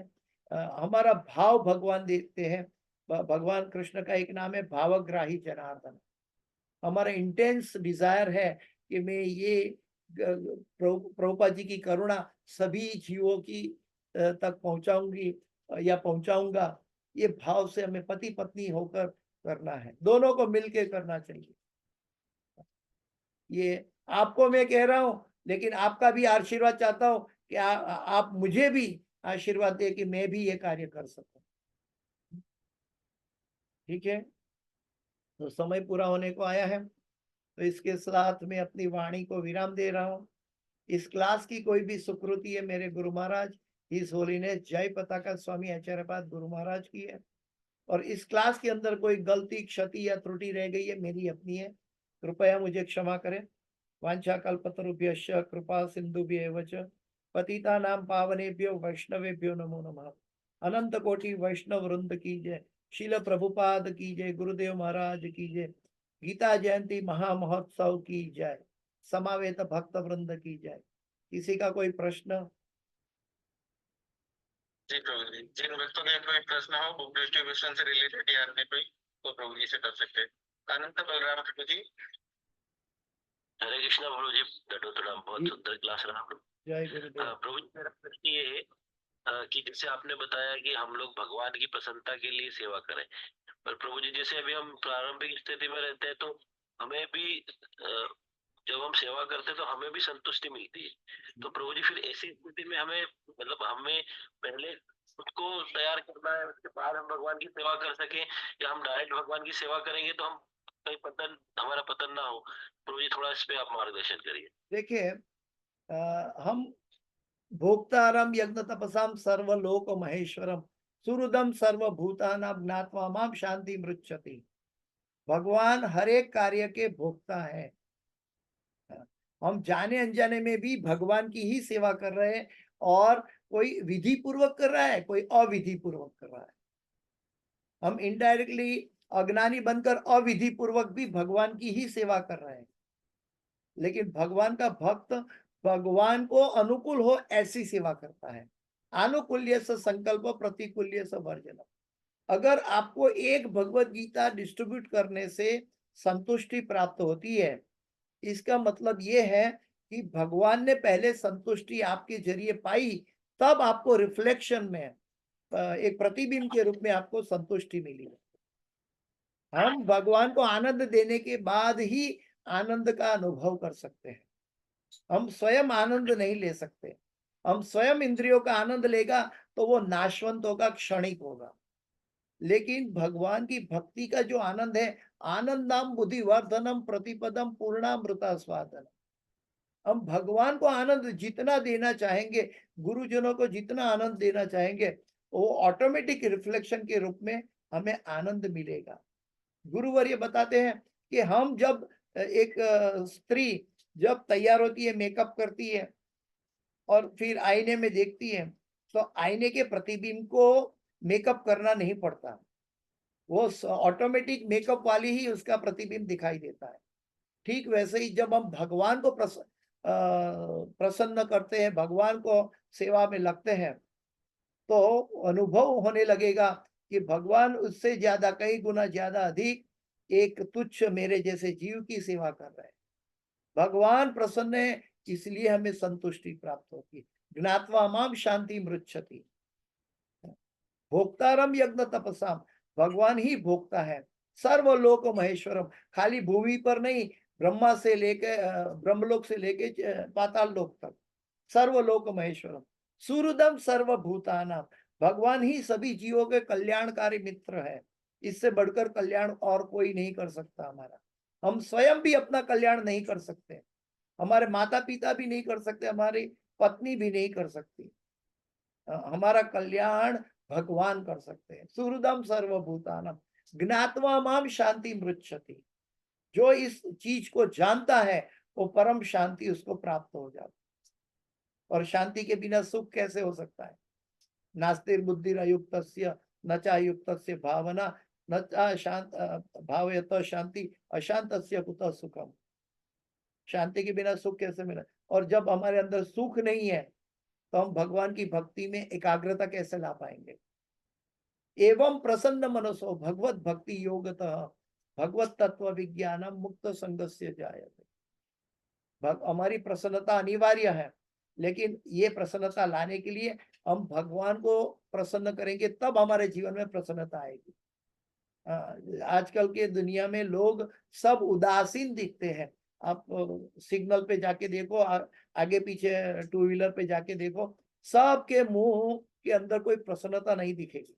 हमारा भाव भगवान देखते हैं। भगवान कृष्ण का एक नाम है भावग्राही जनार्दन। हमारा इंटेंस डिजायर है कि मैं ये प्रभुपाद जी की करुणा सभी जीवों की तक पहुंचाऊंगी या पहुंचाऊंगा, ये भाव से हमें पति पत्नी होकर करना है, दोनों को मिलके करना चाहिए। ये आपको मैं कह रहा हूं, लेकिन आपका भी आशीर्वाद चाहता हूं कि आप मुझे भी आशीर्वाद दे कि मैं भी ये कार्य कर सकूं। ठीक है, तो समय पूरा होने को आया है, तो इसके साथ में अपनी वाणी को विराम दे रहा हूं। इस क्लास की कोई भी सुकृति है मेरे गुरु महाराज इस होलीनेस जय पताका स्वामी आचार्यपाद गुरु महाराज की है, और इस क्लास के अंदर कोई गलती क्षति या त्रुटि रह गई है मेरी अपनी है, कृपया मुझे क्षमा करें। वांछा कल्पतरुभ्यश्च कृपा सिंधुभ्येव च पतितानां पावनेभ्यो वैष्णवेभ्यो नमो नमः। अनंत कोटि वैष्णव वृंद की जय, शील प्रभुपाद की जय, गुरुदेव महाराज की जय, गीता जयंती महामहोत्सव की जय, समावेत भक्त वृंद की जय। किसी का कोई प्रश्न? जी प्रभु जी, जिन भक्तों के कोई प्रश्न हो बुक डिस्ट्रीब्यूशन से रिलेटेड या अन्य कोई, तो प्रभु जी से कर सकते हैं। अनंत बलराम प्रभु जी। हरे कृष्णा प्रभु जी, दंडोत बहुत सुंदर क्लास रहा प्रभु। जय गुरुदेव। प्रभु जी मेरा प्रश्न ये है कि जैसे आपने बताया कि हम लोग भगवान की प्रसन्नता के लिए सेवा करें, पर प्रभु जी जैसे अभी हम प्रारंभिक स्थिति में रहते हैं, तो हमें भी जब हम सेवा करते हैं तो हमें भी संतुष्टि मिलती है। तो प्रभु जी फिर ऐसी स्थिति में हमें मतलब हमें पहले खुद को तैयार करना है, उसके बाद हम भगवान की सेवा कर सके, या हम डायरेक्ट भगवान की सेवा करेंगे तो हम कहीं हमारा पतन ना हो। प्रभु जी थोड़ा इस पे आप मार्गदर्शन करिए। देखिए, हम भोक्तारम यज्ञ तपसाम सर्वलोक महेश्वरम सुहृदम सर्वभूतानां ज्ञात्वा माम शांति मृच्छति। भगवान हर एक कार्य के भोक्ता है। हम जाने अनजाने में भी भगवान की ही सेवा कर रहे हैं, और कोई विधि पूर्वक कर रहा है, कोई अविधि पूर्वक कर रहा है। हम इनडायरेक्टली अज्ञानी बनकर अविधि पूर्वक भी भगवान की ही सेवा कर रहे हैं। लेकिन भगवान का भक्त भगवान को अनुकूल हो ऐसी सेवा करता है। अनुकूल्य से संकल्प, प्रतिकूल्य से वर्जन। अगर आपको एक भगवत गीता डिस्ट्रीब्यूट करने से संतुष्टि प्राप्त होती है, इसका मतलब ये है कि भगवान ने पहले संतुष्टि आपके जरिए पाई, तब आपको रिफ्लेक्शन में एक प्रतिबिंब के रूप में आपको संतुष्टि मिली। हम भगवान को आनंद देने के बाद ही आनंद का अनुभव कर सकते हैं। हम स्वयं आनंद नहीं ले सकते। हम स्वयं इंद्रियों का आनंद लेगा तो वो नाशवंत होगा, क्षणिक होगा। लेकिन भगवान की भक्ति का जो आनंद है, आनंदम बुद्धिवर्धनम प्रतिपदम पूर्णामृता स्वादनम। हम भगवान को आनंद जितना देना चाहेंगे, गुरुजनों को जितना आनंद देना चाहेंगे, वो ऑटोमेटिक रिफ्लेक्शन के रूप में हमें आनंद मिलेगा। गुरुवर्य बताते हैं कि हम जब एक स्त्री जब तैयार होती है, मेकअप करती है और फिर आईने में देखती है, तो आईने के प्रतिबिंब को मेकअप करना नहीं पड़ता, वो ऑटोमेटिक मेकअप वाली ही उसका प्रतिबिंब दिखाई देता है। ठीक वैसे ही जब हम भगवान को प्रसन्न करते हैं, भगवान को सेवा में लगते हैं, तो अनुभव होने लगेगा कि भगवान उससे ज्यादा, कई गुना ज्यादा अधिक एक तुच्छ मेरे जैसे जीव की सेवा कर रहे हैं। भगवान प्रसन्न है, इसलिए हमें संतुष्टि प्राप्त होती है। ज्ञात्वा माम शांति मृच्छति। भोक्तारम यज्ञ तपसाम, भगवान ही भोक्ता है। सर्वलोक महेश्वरम, खाली भूमि पर नहीं, ब्रह्मा से लेके ब्रह्मलोक से लेके पाताल लोक तक, सर्वलोक महेश्वरम। सुहृदम सर्वभूतानाम, भगवान ही सभी जीवों के कल्याणकारी मित्र है। इससे बढ़कर कल्याण और कोई नहीं कर सकता हमारा। हम स्वयं भी अपना कल्याण नहीं कर सकते, हमारे माता पिता भी नहीं कर सकते, हमारी पत्नी भी नहीं कर सकती। हमारा कल्याण भगवान कर सकते हैं। सुहृदम सर्वभूतानाम ज्ञात्वा माम शांति मृच्छति। जो इस चीज को जानता है वो परम शांति उसको प्राप्त हो जाती है। और शांति के बिना सुख कैसे हो सकता है? नास्तिर बुद्धिर अयुक्तस्य न चायुक्तस्य भावना न चा शांत भावयत शांति अशांतस्य कुतः सुखम। शांति के बिना सुख कैसे मिला? और जब हमारे अंदर सुख नहीं है तो हम भगवान की भक्ति में एकाग्रता कैसे ला पाएंगे? एवं प्रसन्न मनसो भगवत भक्ति योगतः भगवत तत्व विज्ञानम मुक्त संगस्य जायते। हमारी प्रसन्नता अनिवार्य है, लेकिन ये प्रसन्नता लाने के लिए हम भगवान को प्रसन्न करेंगे तब हमारे जीवन में प्रसन्नता आएगी। आजकल के दुनिया में लोग सब उदासीन दिखते हैं। आप सिग्नल पे जाके देखो, आगे पीछे टू व्हीलर पे जाके देखो, सबके मुंह के अंदर कोई प्रसन्नता नहीं दिखेगी,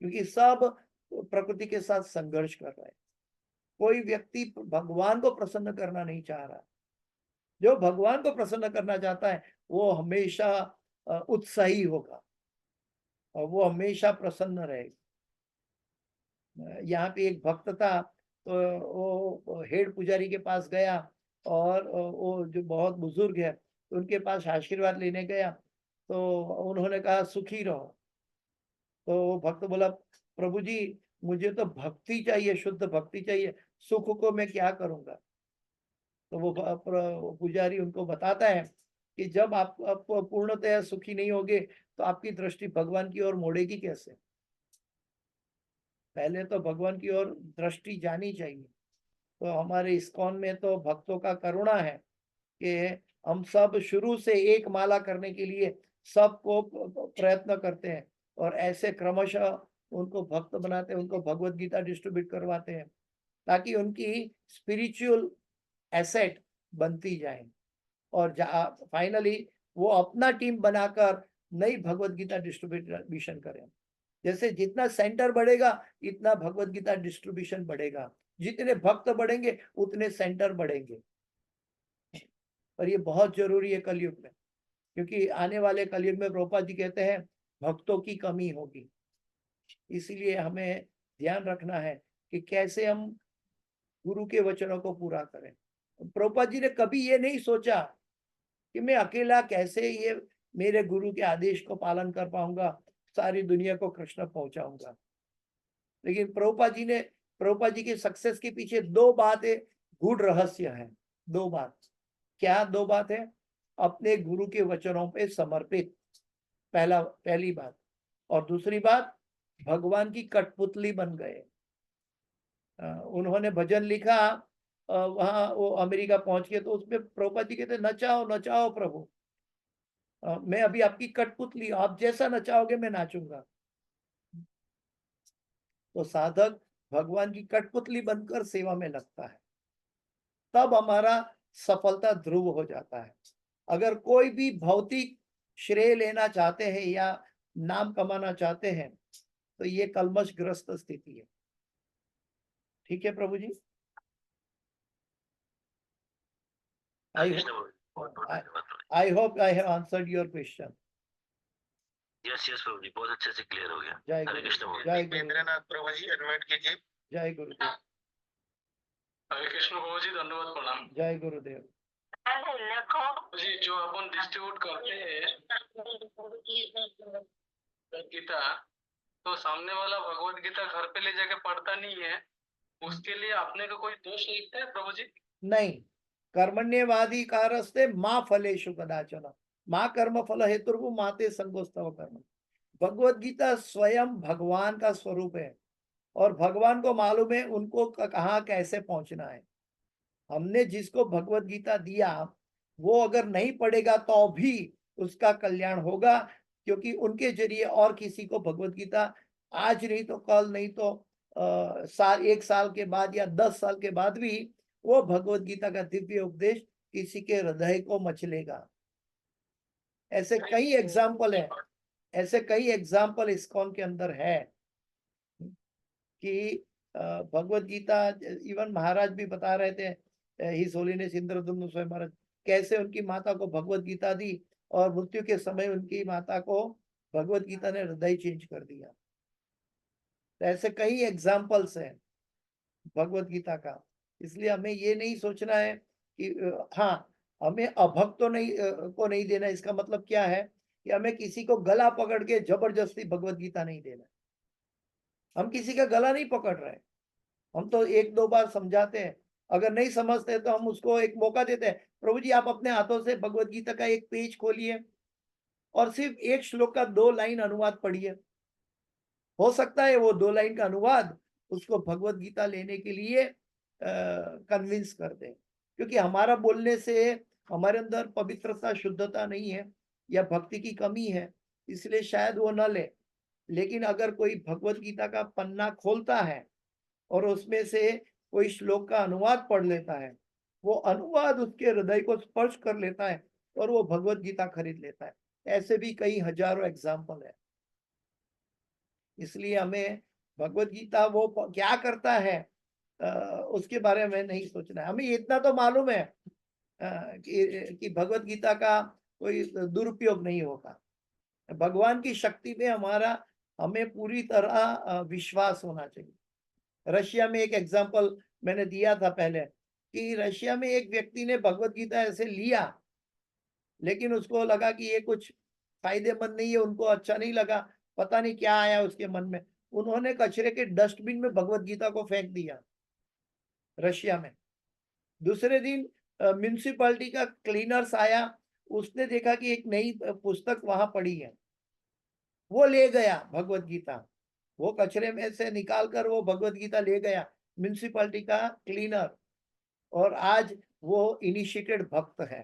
क्योंकि सब प्रकृति के साथ संघर्ष कर रहे हैं। कोई व्यक्ति भगवान को प्रसन्न करना नहीं चाह रहा। जो भगवान को प्रसन्न करना चाहता है वो हमेशा उत्साही होगा और वो हमेशा प्रसन्न रहेगा। यहाँ पे एक भक्त था, तो वो हेड पुजारी के पास गया और वो जो बहुत बुजुर्ग है उनके पास आशीर्वाद लेने गया, तो उन्होंने कहा सुखी रहो। तो वो भक्त बोला, प्रभु जी मुझे तो भक्ति चाहिए, शुद्ध भक्ति चाहिए, सुख को मैं क्या करूंगा। तो वो पुजारी उनको बताता है कि जब आप पूर्णतया सुखी नहीं होगे तो आपकी दृष्टि भगवान की ओर मोड़ेगी कैसे। पहले तो भगवान की ओर दृष्टि जानी चाहिए। तो हमारे इस्कॉन में तो भक्तों का करुणा है कि हम सब शुरू से एक माला करने के लिए सबको प्रयत्न करते हैं और ऐसे क्रमशः उनको भक्त बनाते हैं, उनको भगवत गीता डिस्ट्रीब्यूट करवाते हैं ताकि उनकी स्पिरिचुअल एसेट बनती जाए और फाइनली वो अपना टीम बनाकर नई भगवत गीता डिस्ट्रीब्यूशन करें। जैसे जितना सेंटर बढ़ेगा इतना भगवत गीता डिस्ट्रीब्यूशन बढ़ेगा, जितने भक्त बढ़ेंगे उतने सेंटर बढ़ेंगे। और ये बहुत जरूरी है कलयुग में, क्योंकि आने वाले कलयुग में प्रभुपाद जी कहते हैं भक्तों की कमी होगी। इसीलिए हमें ध्यान रखना है कि कैसे हम गुरु के वचनों को पूरा करें। प्रभुपाद जी ने कभी ये नहीं सोचा कि मैं अकेला कैसे ये मेरे गुरु के आदेश को पालन कर पाऊंगा, सारी दुनिया को कृष्ण पहुंचाऊंगा। लेकिन प्रभुपाद जी की सक्सेस के पीछे दो बातें गूढ़ रहस्य है। दो बात, क्या दो बात है? अपने गुरु के वचनों पे समर्पित, पहली बात, और दूसरी बात भगवान की कठपुतली बन गए। उन्होंने भजन लिखा, वहां वो अमेरिका पहुंच के, तो उसमें प्रभुपाद जी कहते नचाओ नचाओ प्रभु, मैं अभी आपकी कठपुतली, आप जैसा नचाओगे मैं नाचूंगा। तो साधक भगवान की कठपुतली बनकर सेवा में लगता है, तब हमारा सफलता ध्रुव हो जाता है। अगर कोई भी भौतिक श्रेय लेना चाहते हैं या नाम कमाना चाहते हैं तो ये कलमशग्रस्त स्थिति है। ठीक है Prabhu ji. I hope I have answered your question. Yes yes Prabhu ji, बहुत अच्छे से क्लियर हो गया। जय हरे कृष्ण प्रभु जी। जय दीपेंद्रनाथ प्रभु जी एडमिट कीजिए। जय गुरुदेव। हरे कृष्ण प्रभु जी, धन्यवाद, प्रणाम। जय गुरुदेव। जी, जो अपन डिस्ट्रीब्यूट करते हैं गीता, तो सामने वाला भगवत गीता घर पे ले जाके पढ़ता नहीं है, उसके लिए आपने को कोई दोष लिखता है प्रभु जी? नहीं, कर्मण्यवाधिकारस्ते मां फलेषु कदाचन मां कर्म फल हेतुर्भु माते संगोस्तव कर्म। भगवत गीता स्वयं भगवान का स्वरूप है और भगवान को मालूम है उनको कहाँ कैसे पहुंचना है। हमने जिसको भगवत गीता दिया वो अगर नहीं पढ़ेगा तो भी उसका कल्याण होगा, क्योंकि उनके जरिए और किसी को भगवत गीता आज नहीं तो कल, नहीं तो एक साल के बाद या 10 साल के बाद भी वो भगवत गीता का दिव्य उपदेश किसी के हृदय को मचलेगा। ऐसे कई एग्जाम्पल है, ऐसे कई एग्जाम्पल इस्कॉन के अंदर है कि भगवत गीता, इवन महाराज भी बता रहे थे, हिज होलीनेस इंद्रदुम्न स्वयं महाराज, कैसे उनकी माता को भगवत गीता दी और मृत्यु के समय उनकी माता को भगवत गीता ने हृदय चेंज कर दिया। तो ऐसे कई एग्जाम्पल्स हैं भगवत गीता का। इसलिए हमें ये नहीं सोचना है कि हाँ हमें अभक्तों को नहीं देना। इसका मतलब क्या है कि हमें किसी को गला पकड़ के जबरदस्ती भगवत गीता नहीं देना। हम किसी का गला नहीं पकड़ रहे, हम तो एक दो बार समझाते हैं, अगर नहीं समझते तो हम उसको एक मौका देते हैं। प्रभु जी आप अपने हाथों से भगवत गीता का एक पेज खोलिए और सिर्फ एक श्लोक का 2 लाइन अनुवाद पढ़िए। हो सकता है वो 2 लाइन का अनुवाद उसको भगवत गीता लेने के लिए कन्विंस कर दे, क्योंकि हमारा बोलने से हमारे अंदर पवित्रता, शुद्धता नहीं है या भक्ति की कमी है, इसलिए शायद वो न ले। लेकिन अगर कोई भगवत गीता का पन्ना खोलता है और उसमें से कोई श्लोक का अनुवाद पढ़ लेता है, वो अनुवाद उसके हृदय को स्पर्श कर लेता है और वो भगवत गीता खरीद लेता है। ऐसे भी कई हजारों एग्जाम्पल है। इसलिए हमें भगवत गीता वो क्या करता है उसके बारे में नहीं सोचना है। हमें इतना तो मालूम है कि भगवत गीता का कोई दुरुपयोग नहीं होगा। भगवान की शक्ति में हमें पूरी तरह विश्वास होना चाहिए। रशिया में एक एग्जाम्पल मैंने दिया था पहले कि रशिया में एक व्यक्ति ने भगवत गीता ऐसे लिया, लेकिन उसको लगा कि ये कुछ फायदेमंद नहीं है, उनको अच्छा नहीं लगा, पता नहीं क्या आया उसके मन में। उन्होंने कचरे के डस्टबिन में भगवत गीता को फेंक दिया रशिया में। दूसरे दिन म्यूनिसिपैलिटी का क्लीनर्स आया, उसने देखा कि एक नई पुस्तक वहां पड़ी है, वो ले गया भगवत गीता। वो कचरे में से निकाल कर वो भगवत गीता ले गया म्यूनिसिपैलिटी का क्लीनर, और आज वो इनिशिएटेड भक्त है।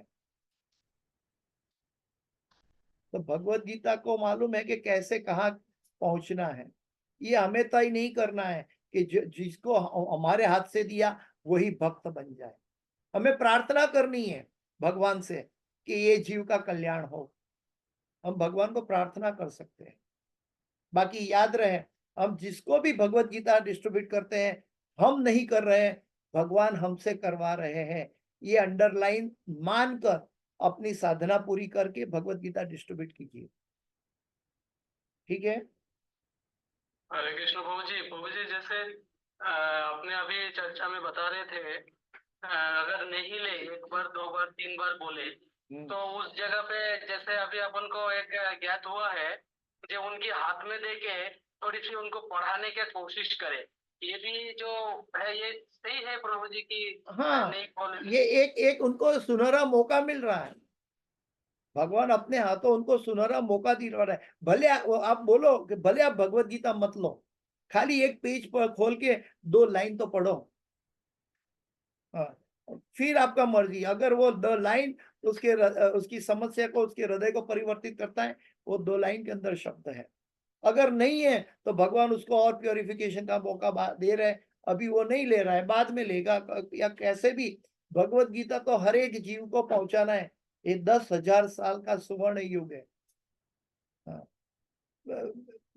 तो भगवत गीता को मालूम है कि कैसे कहाँ पहुंचना है। ये हमें तय नहीं करना है कि जिसको हमारे हाथ से दिया वही भक्त बन जाए। हमें प्रार्थना करनी है भगवान से कि ये जीव का कल्याण हो। हम भगवान को प्रार्थना कर सकते हैं। बाकी याद रहे, हम जिसको भी भगवत गीता डिस्ट्रीब्यूट करते हैं, हम नहीं कर रहे हैं, भगवान हमसे करवा रहे हैं। ये अंडरलाइन मानकर अपनी साधना पूरी करके भगवत गीता डिस्ट्रीब्यूट कीजिए। ठीक है। हरे कृष्ण प्रभु जी जैसे आपने अभी चर्चा में बता रहे थे, अगर नहीं ले, एक बार दो बार तीन बार बोले तो उस जगह पे जैसे अभी अपन को एक ज्ञात हुआ है जो उनके हाथ में देके थोड़ी सी उनको पढ़ाने की कोशिश करे, ये भी जो है ये सही है प्रभु जी की? हाँ, नहीं बोले ये एक उनको सुनहरा मौका मिल रहा है। भगवान अपने हाथों उनको सुनहरा मौका दिला रहा है। भले आप बोलो कि भले आप भगवत गीता मत लो, खाली एक पेज पर खोल के 2 लाइन तो पढ़ो। हाँ, फिर आपका मर्जी। अगर वो 2 लाइन उसकी समस्या को, उसके हृदय को परिवर्तित करता है, वो 2 लाइन के अंदर शब्द है। अगर नहीं है तो भगवान उसको और प्योरिफिकेशन का मौका दे रहे हैं। अभी वो नहीं ले रहा है, बाद में लेगा या कैसे भी। भगवत गीता तो हर एक जीव को पहुंचाना है। ये 10,000 साल का सुवर्ण युग है। हाँ,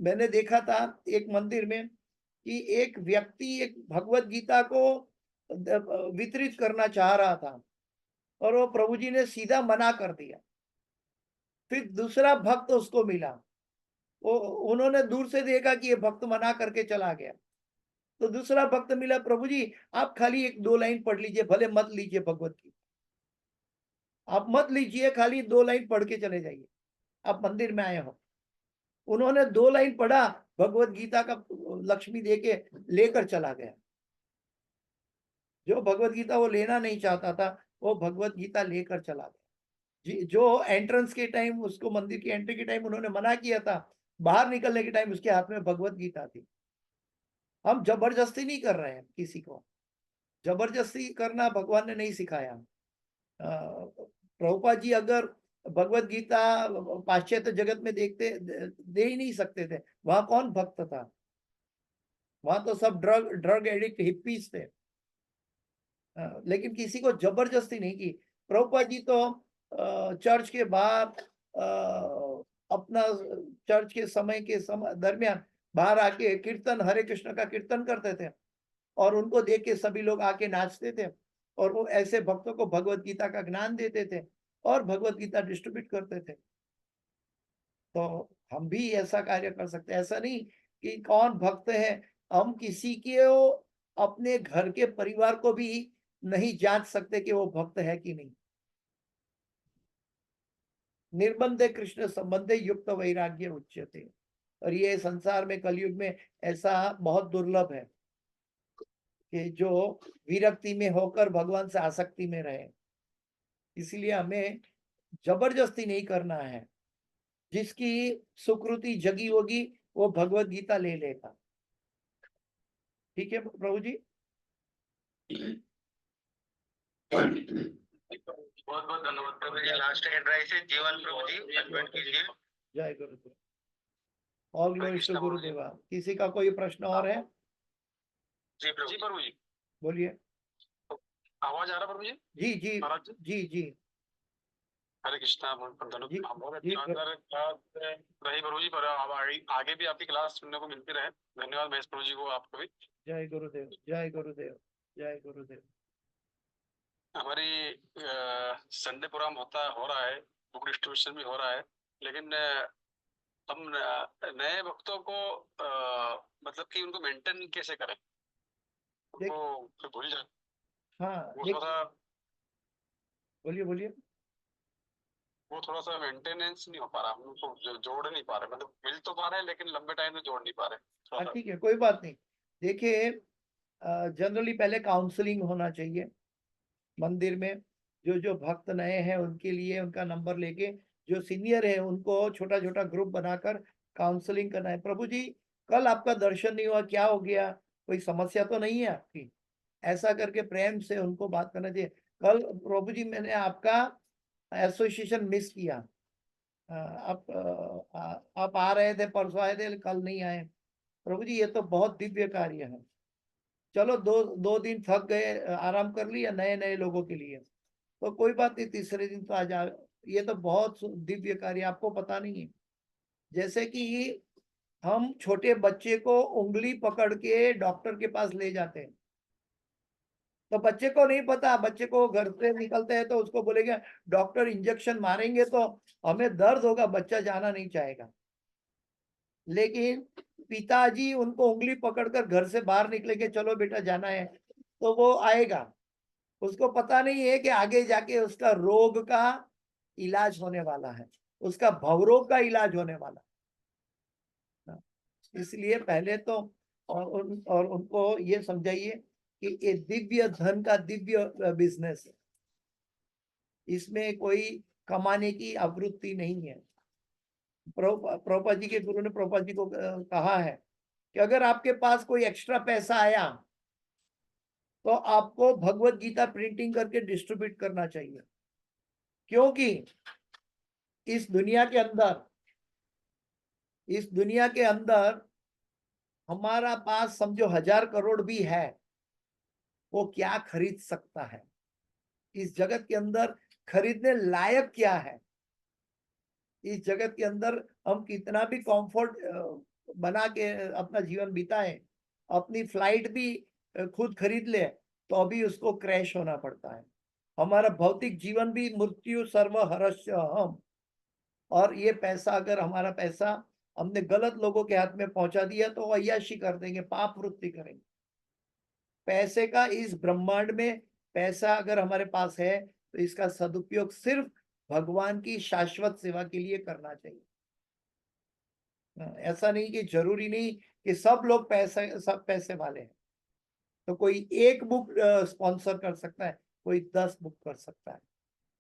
मैंने देखा था एक मंदिर में कि एक व्यक्ति एक भगवत गीता को वितरित करना चाह रहा था और वो प्रभु जी ने सीधा मना कर दिया। फिर दूसरा भक्त उसको मिला, वो उन्होंने दूर से देखा कि ये भक्त मना करके चला गया। तो दूसरा भक्त मिला, प्रभु जी आप खाली 1-2 लाइन पढ़ लीजिए, भले मत लीजिए भगवत गीता, आप मत लीजिए, खाली 2 लाइन पढ़ के चले जाइए, आप मंदिर में आए हो। उन्होंने 2 लाइन पढ़ा, भगवत गीता का लक्ष्मी देके लेकर चला गया। जो भगवत गीता वो लेना नहीं चाहता था, वो भगवत गीता लेकर चला गया। जो एंट्रेंस के टाइम, उसको मंदिर की एंट्री के टाइम उन्होंने मना किया था, बाहर निकलने के टाइम उसके हाथ में भगवत गीता थी। हम जबरदस्ती नहीं कर रहे हैं किसी को, जबरदस्ती करना भगवान ने नहीं सिखाया। प्रभुपाद जी अगर भगवत गीता पाश्चात्य जगत में दे ही नहीं सकते थे, वहां कौन भक्त था? वहां तो सब ड्रग एडिक्ट हिप्पीज थे। लेकिन किसी को जबरदस्ती नहीं की। प्रभुपाद जी तो चर्च के बाहर अपना चर्च के समय दरमियान बाहर आके कीर्तन, हरे कृष्ण का कीर्तन करते थे और उनको देख के सभी लोग आके नाचते थे और वो ऐसे भक्तों को भगवत गीता का ज्ञान देते थे और भगवत गीता डिस्ट्रीब्यूट करते थे। तो हम भी ऐसा कार्य कर सकते हैं। ऐसा नहीं कि कौन भक्त है, हम किसी के अपने घर के परिवार को भी नहीं जांच सकते कि वो भक्त है कि नहीं। निर्बंधे कृष्ण संबंधे युक्त वैराग्य उच्यते। और ये संसार में कलयुग में ऐसा बहुत दुर्लभ है कि जो विरक्ति में होकर भगवान से आसक्ति में रहे। इसलिए हमें जबरदस्ती नहीं करना है। जिसकी सुकृति जगी होगी वो भगवत गीता ले लेगा। ठीक है प्रभु जी। बहुत बहुत धन्यवाद प्रभु जी। लास्ट हैंड राइज से जीवन प्रभु जी अनम्यूट कीजिए। जय गुरुदेव। ऑल ग्लोरीज टू कृष्ण प्रभु जी। गुरुदेवा। किसी का कोई प्रश्न और है? जी प्रभु जी। बोलिए। आवाज आ रहा प्रभु जी? जी जी महाराज जी? जी जी हरे कृष्णा। जी बहुत जी अच्छा क्लास रही प्रभु जी, पर अब आगे भी आपकी क्लास सुनने को मिलती रहे। धन्यवाद महेश प्रभु जी को, आपको भी। जय गुरुदेव, जय गुरुदेव, जय गुरुदेव। हमारी संडे प्रोग्राम हो रहा है, बुक डिस्ट्रीब्यूशन भी हो रहा है, लेकिन हम नए भक्तों को मतलब कि उनको मेंटेन कैसे करें, उनको फिर भूल जाए, हाँ वो थोड़ा सा बोलिए बोलिए। मेंटेनेंस नहीं हो पा रहा, हम उनको जोड़ नहीं पा रहे, मतलब मिल तो पा रहे हैं लेकिन लंबे टाइम में जोड़ नहीं पा रहे थोड़ा सा। ठीक है, कोई बात नहीं। देखिए, जनरली पहले काउंसलिंग होना चाहिए मंदिर में। जो जो भक्त नए हैं उनके लिए उनका नंबर लेके, जो सीनियर है उनको छोटा छोटा ग्रुप बनाकर काउंसलिंग करना है। प्रभु जी, कल आपका दर्शन नहीं हुआ, क्या हो गया? कोई समस्या तो नहीं है आपकी? ऐसा करके प्रेम से उनको बात करना चाहिए। कल प्रभु जी मैंने आपका एसोसिएशन मिस किया। आप आ रहे थे, परसों आए थे, कल नहीं आए। प्रभु जी, ये तो बहुत दिव्य कार्य है। चलो, दो दो दिन थक गए, आराम कर लिया नए नए लोगों के लिए, तो कोई बात नहीं, तीसरे दिन तो आ जा। ये तो बहुत दिव्य कार्य, आपको पता नहीं है। जैसे कि हम छोटे बच्चे को उंगली पकड़ के डॉक्टर के पास ले जाते हैं, तो बच्चे को नहीं पता, बच्चे को घर से निकलते हैं तो उसको बोलेंगे डॉक्टर इंजेक्शन मारेंगे तो हमें दर्द होगा, बच्चा जाना नहीं चाहेगा। लेकिन पिताजी उनको उंगली पकड़कर घर से बाहर निकलेंगे, चलो बेटा जाना है, तो वो आएगा। उसको पता नहीं है कि आगे जाके उसका रोग का इलाज होने वाला है, उसका भवरोग का इलाज होने वाला है। इसलिए पहले तो और उनको ये समझाइए कि ये दिव्य धन का दिव्य बिजनेस है, इसमें कोई कमाने की आवृत्ति नहीं है। प्रभुपाद जी के गुरु ने प्रभुपाद जी को कहा है कि अगर आपके पास कोई एक्स्ट्रा पैसा आया तो आपको भगवत गीता प्रिंटिंग करके डिस्ट्रीब्यूट करना चाहिए, क्योंकि इस दुनिया के अंदर हमारा पास समझो 1000 करोड़ भी है, वो क्या खरीद सकता है? इस जगत के अंदर खरीदने लायक क्या है? इस जगत के अंदर हम कितना भी कंफर्ट बना के अपना जीवन बिताए, अपनी फ्लाइट भी खुद खरीद ले, तो अभी उसको क्रैश होना पड़ता है। हमारा भौतिक जीवन भी मृत्यु सर्व हरस्य हम। और ये पैसा, अगर हमारा पैसा हमने गलत लोगों के हाथ में पहुंचा दिया तो अय्याशी कर देंगे, पाप वृत्ति करेंगे। पैसे का इस ब्रह्मांड में पैसा अगर हमारे पास है तो इसका सदुपयोग सिर्फ भगवान की शाश्वत सेवा के लिए करना चाहिए। ऐसा नहीं कि जरूरी नहीं कि सब लोग सब पैसे वाले हैं, तो कोई एक बुक स्पॉन्सर कर सकता है, कोई 10 बुक कर सकता है।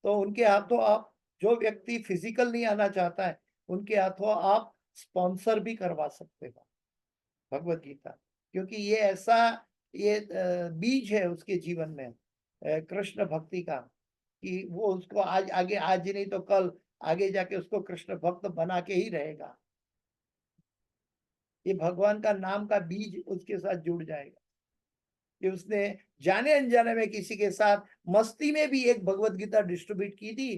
तो उनके हाथों आप, जो व्यक्ति फिजिकल नहीं आना चाहता है, उनके हाथों आप स्पॉन्सर भी करवा सकते हो भगवत गीता, क्योंकि ये ऐसा ये बीज है उसके जीवन में कृष्ण भक्ति का, कि वो उसको आज ही नहीं तो कल आगे जाके उसको कृष्ण भक्त बना के ही रहेगा। ये भगवान का नाम का बीज उसके साथ जुड़ जाएगा कि उसने जाने अनजाने में किसी के साथ मस्ती में भी एक भगवत गीता डिस्ट्रीब्यूट की थी,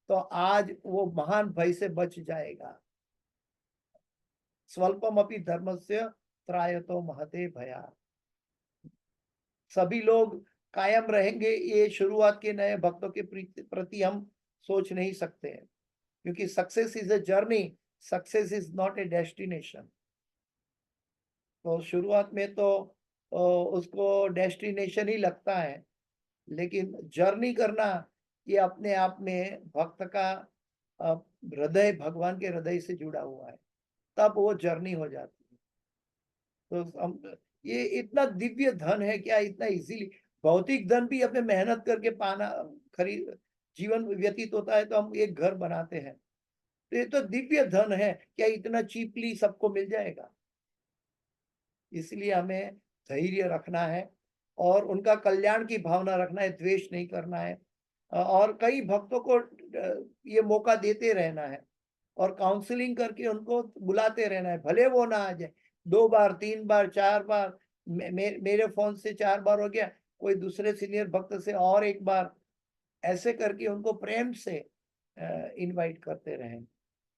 तो आज वो महान भय से बच जाएगा। स्वल्पम अपि धर्मस्य त्रायतो महते भया। सभी लोग कायम रहेंगे, ये शुरुआत के नए भक्तों के प्रति हम सोच नहीं सकते हैं, क्योंकि success is a journey, success is not a destination. तो शुरुआत में तो उसको डेस्टिनेशन ही लगता है, लेकिन जर्नी करना ये अपने आप में भक्त का हृदय भगवान के हृदय से जुड़ा हुआ है, तब वो जर्नी हो जाती है। तो हम, ये इतना दिव्य धन है क्या, इतना इजीली? भौतिक धन भी अपने मेहनत करके पाना, खरीद जीवन व्यतीत होता है तो हम एक घर बनाते हैं, तो ये तो दिव्य धन है, क्या इतना चीपली सबको मिल जाएगा? इसलिए हमें धैर्य रखना है और उनका कल्याण की भावना रखना है, द्वेष नहीं करना है। और कई भक्तों को ये मौका देते रहना है और काउंसलिंग करके उनको बुलाते रहना है, भले वो ना आ जाए 2 बार 3 बार 4 बार, मेरे फोन से 4 बार हो गया, कोई दूसरे सीनियर भक्त से और 1 बार, ऐसे करके उनको प्रेम से इनवाइट करते रहें।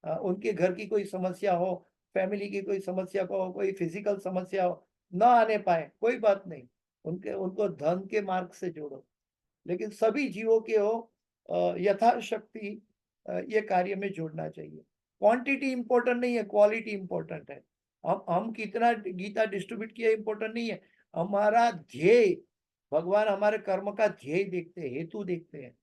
उनके घर की कोई समस्या हो, फैमिली की कोई समस्या हो, कोई फिजिकल समस्या हो, ना आने पाए कोई बात नहीं, उनको धन के मार्ग से जोड़ो, लेकिन सभी जीवों के हो यथाशक्ति ये कार्य में जोड़ना चाहिए। क्वांटिटी इंपॉर्टेंट नहीं है, क्वालिटी इंपॉर्टेंट है। हम कितना गीता डिस्ट्रीब्यूट किया इंपॉर्टेंट नहीं है, हमारा ध्येय, भगवान हमारे कर्म का ध्येय देखते हैं, हेतु देखते हैं।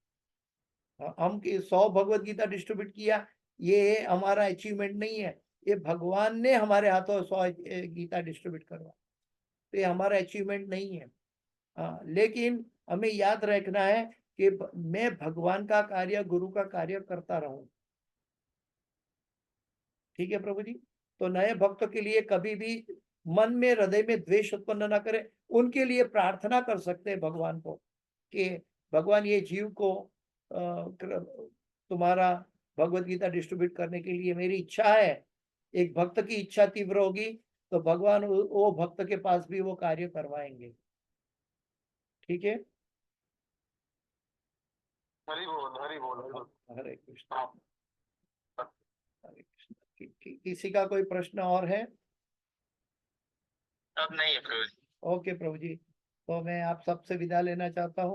हम 100 भगवत गीता डिस्ट्रीब्यूट किया, ये हमारा अचीवमेंट नहीं है, ये भगवान ने हमारे हाथों 100 गीता डिस्ट्रीब्यूट करवा, तो ये हमारा अचीवमेंट नहीं है। लेकिन हमें याद रखना है कि मैं भगवान का कार्य, गुरु का कार्य करता रहूं। ठीक है प्रभु जी। तो नए भक्त के लिए कभी भी मन में, हृदय में द्वेष उत्पन्न ना करें, उनके लिए प्रार्थना कर सकते हैं भगवान को कि भगवान ये जीव को तुम्हारा भगवत गीता डिस्ट्रीब्यूट करने के लिए मेरी इच्छा है। एक भक्त की इच्छा तीव्र होगी तो भगवान वो भक्त के पास भी वो कार्य करवाएंगे। ठीक है। हरि बोल हरि बोल हरि बोल। हरे कृष्ण हरे कृष्ण। किसी का कोई प्रश्न और है? अब नहीं है प्रभु जी। ओके प्रभु जी, तो मैं आप सबसे विदा लेना चाहता हूँ।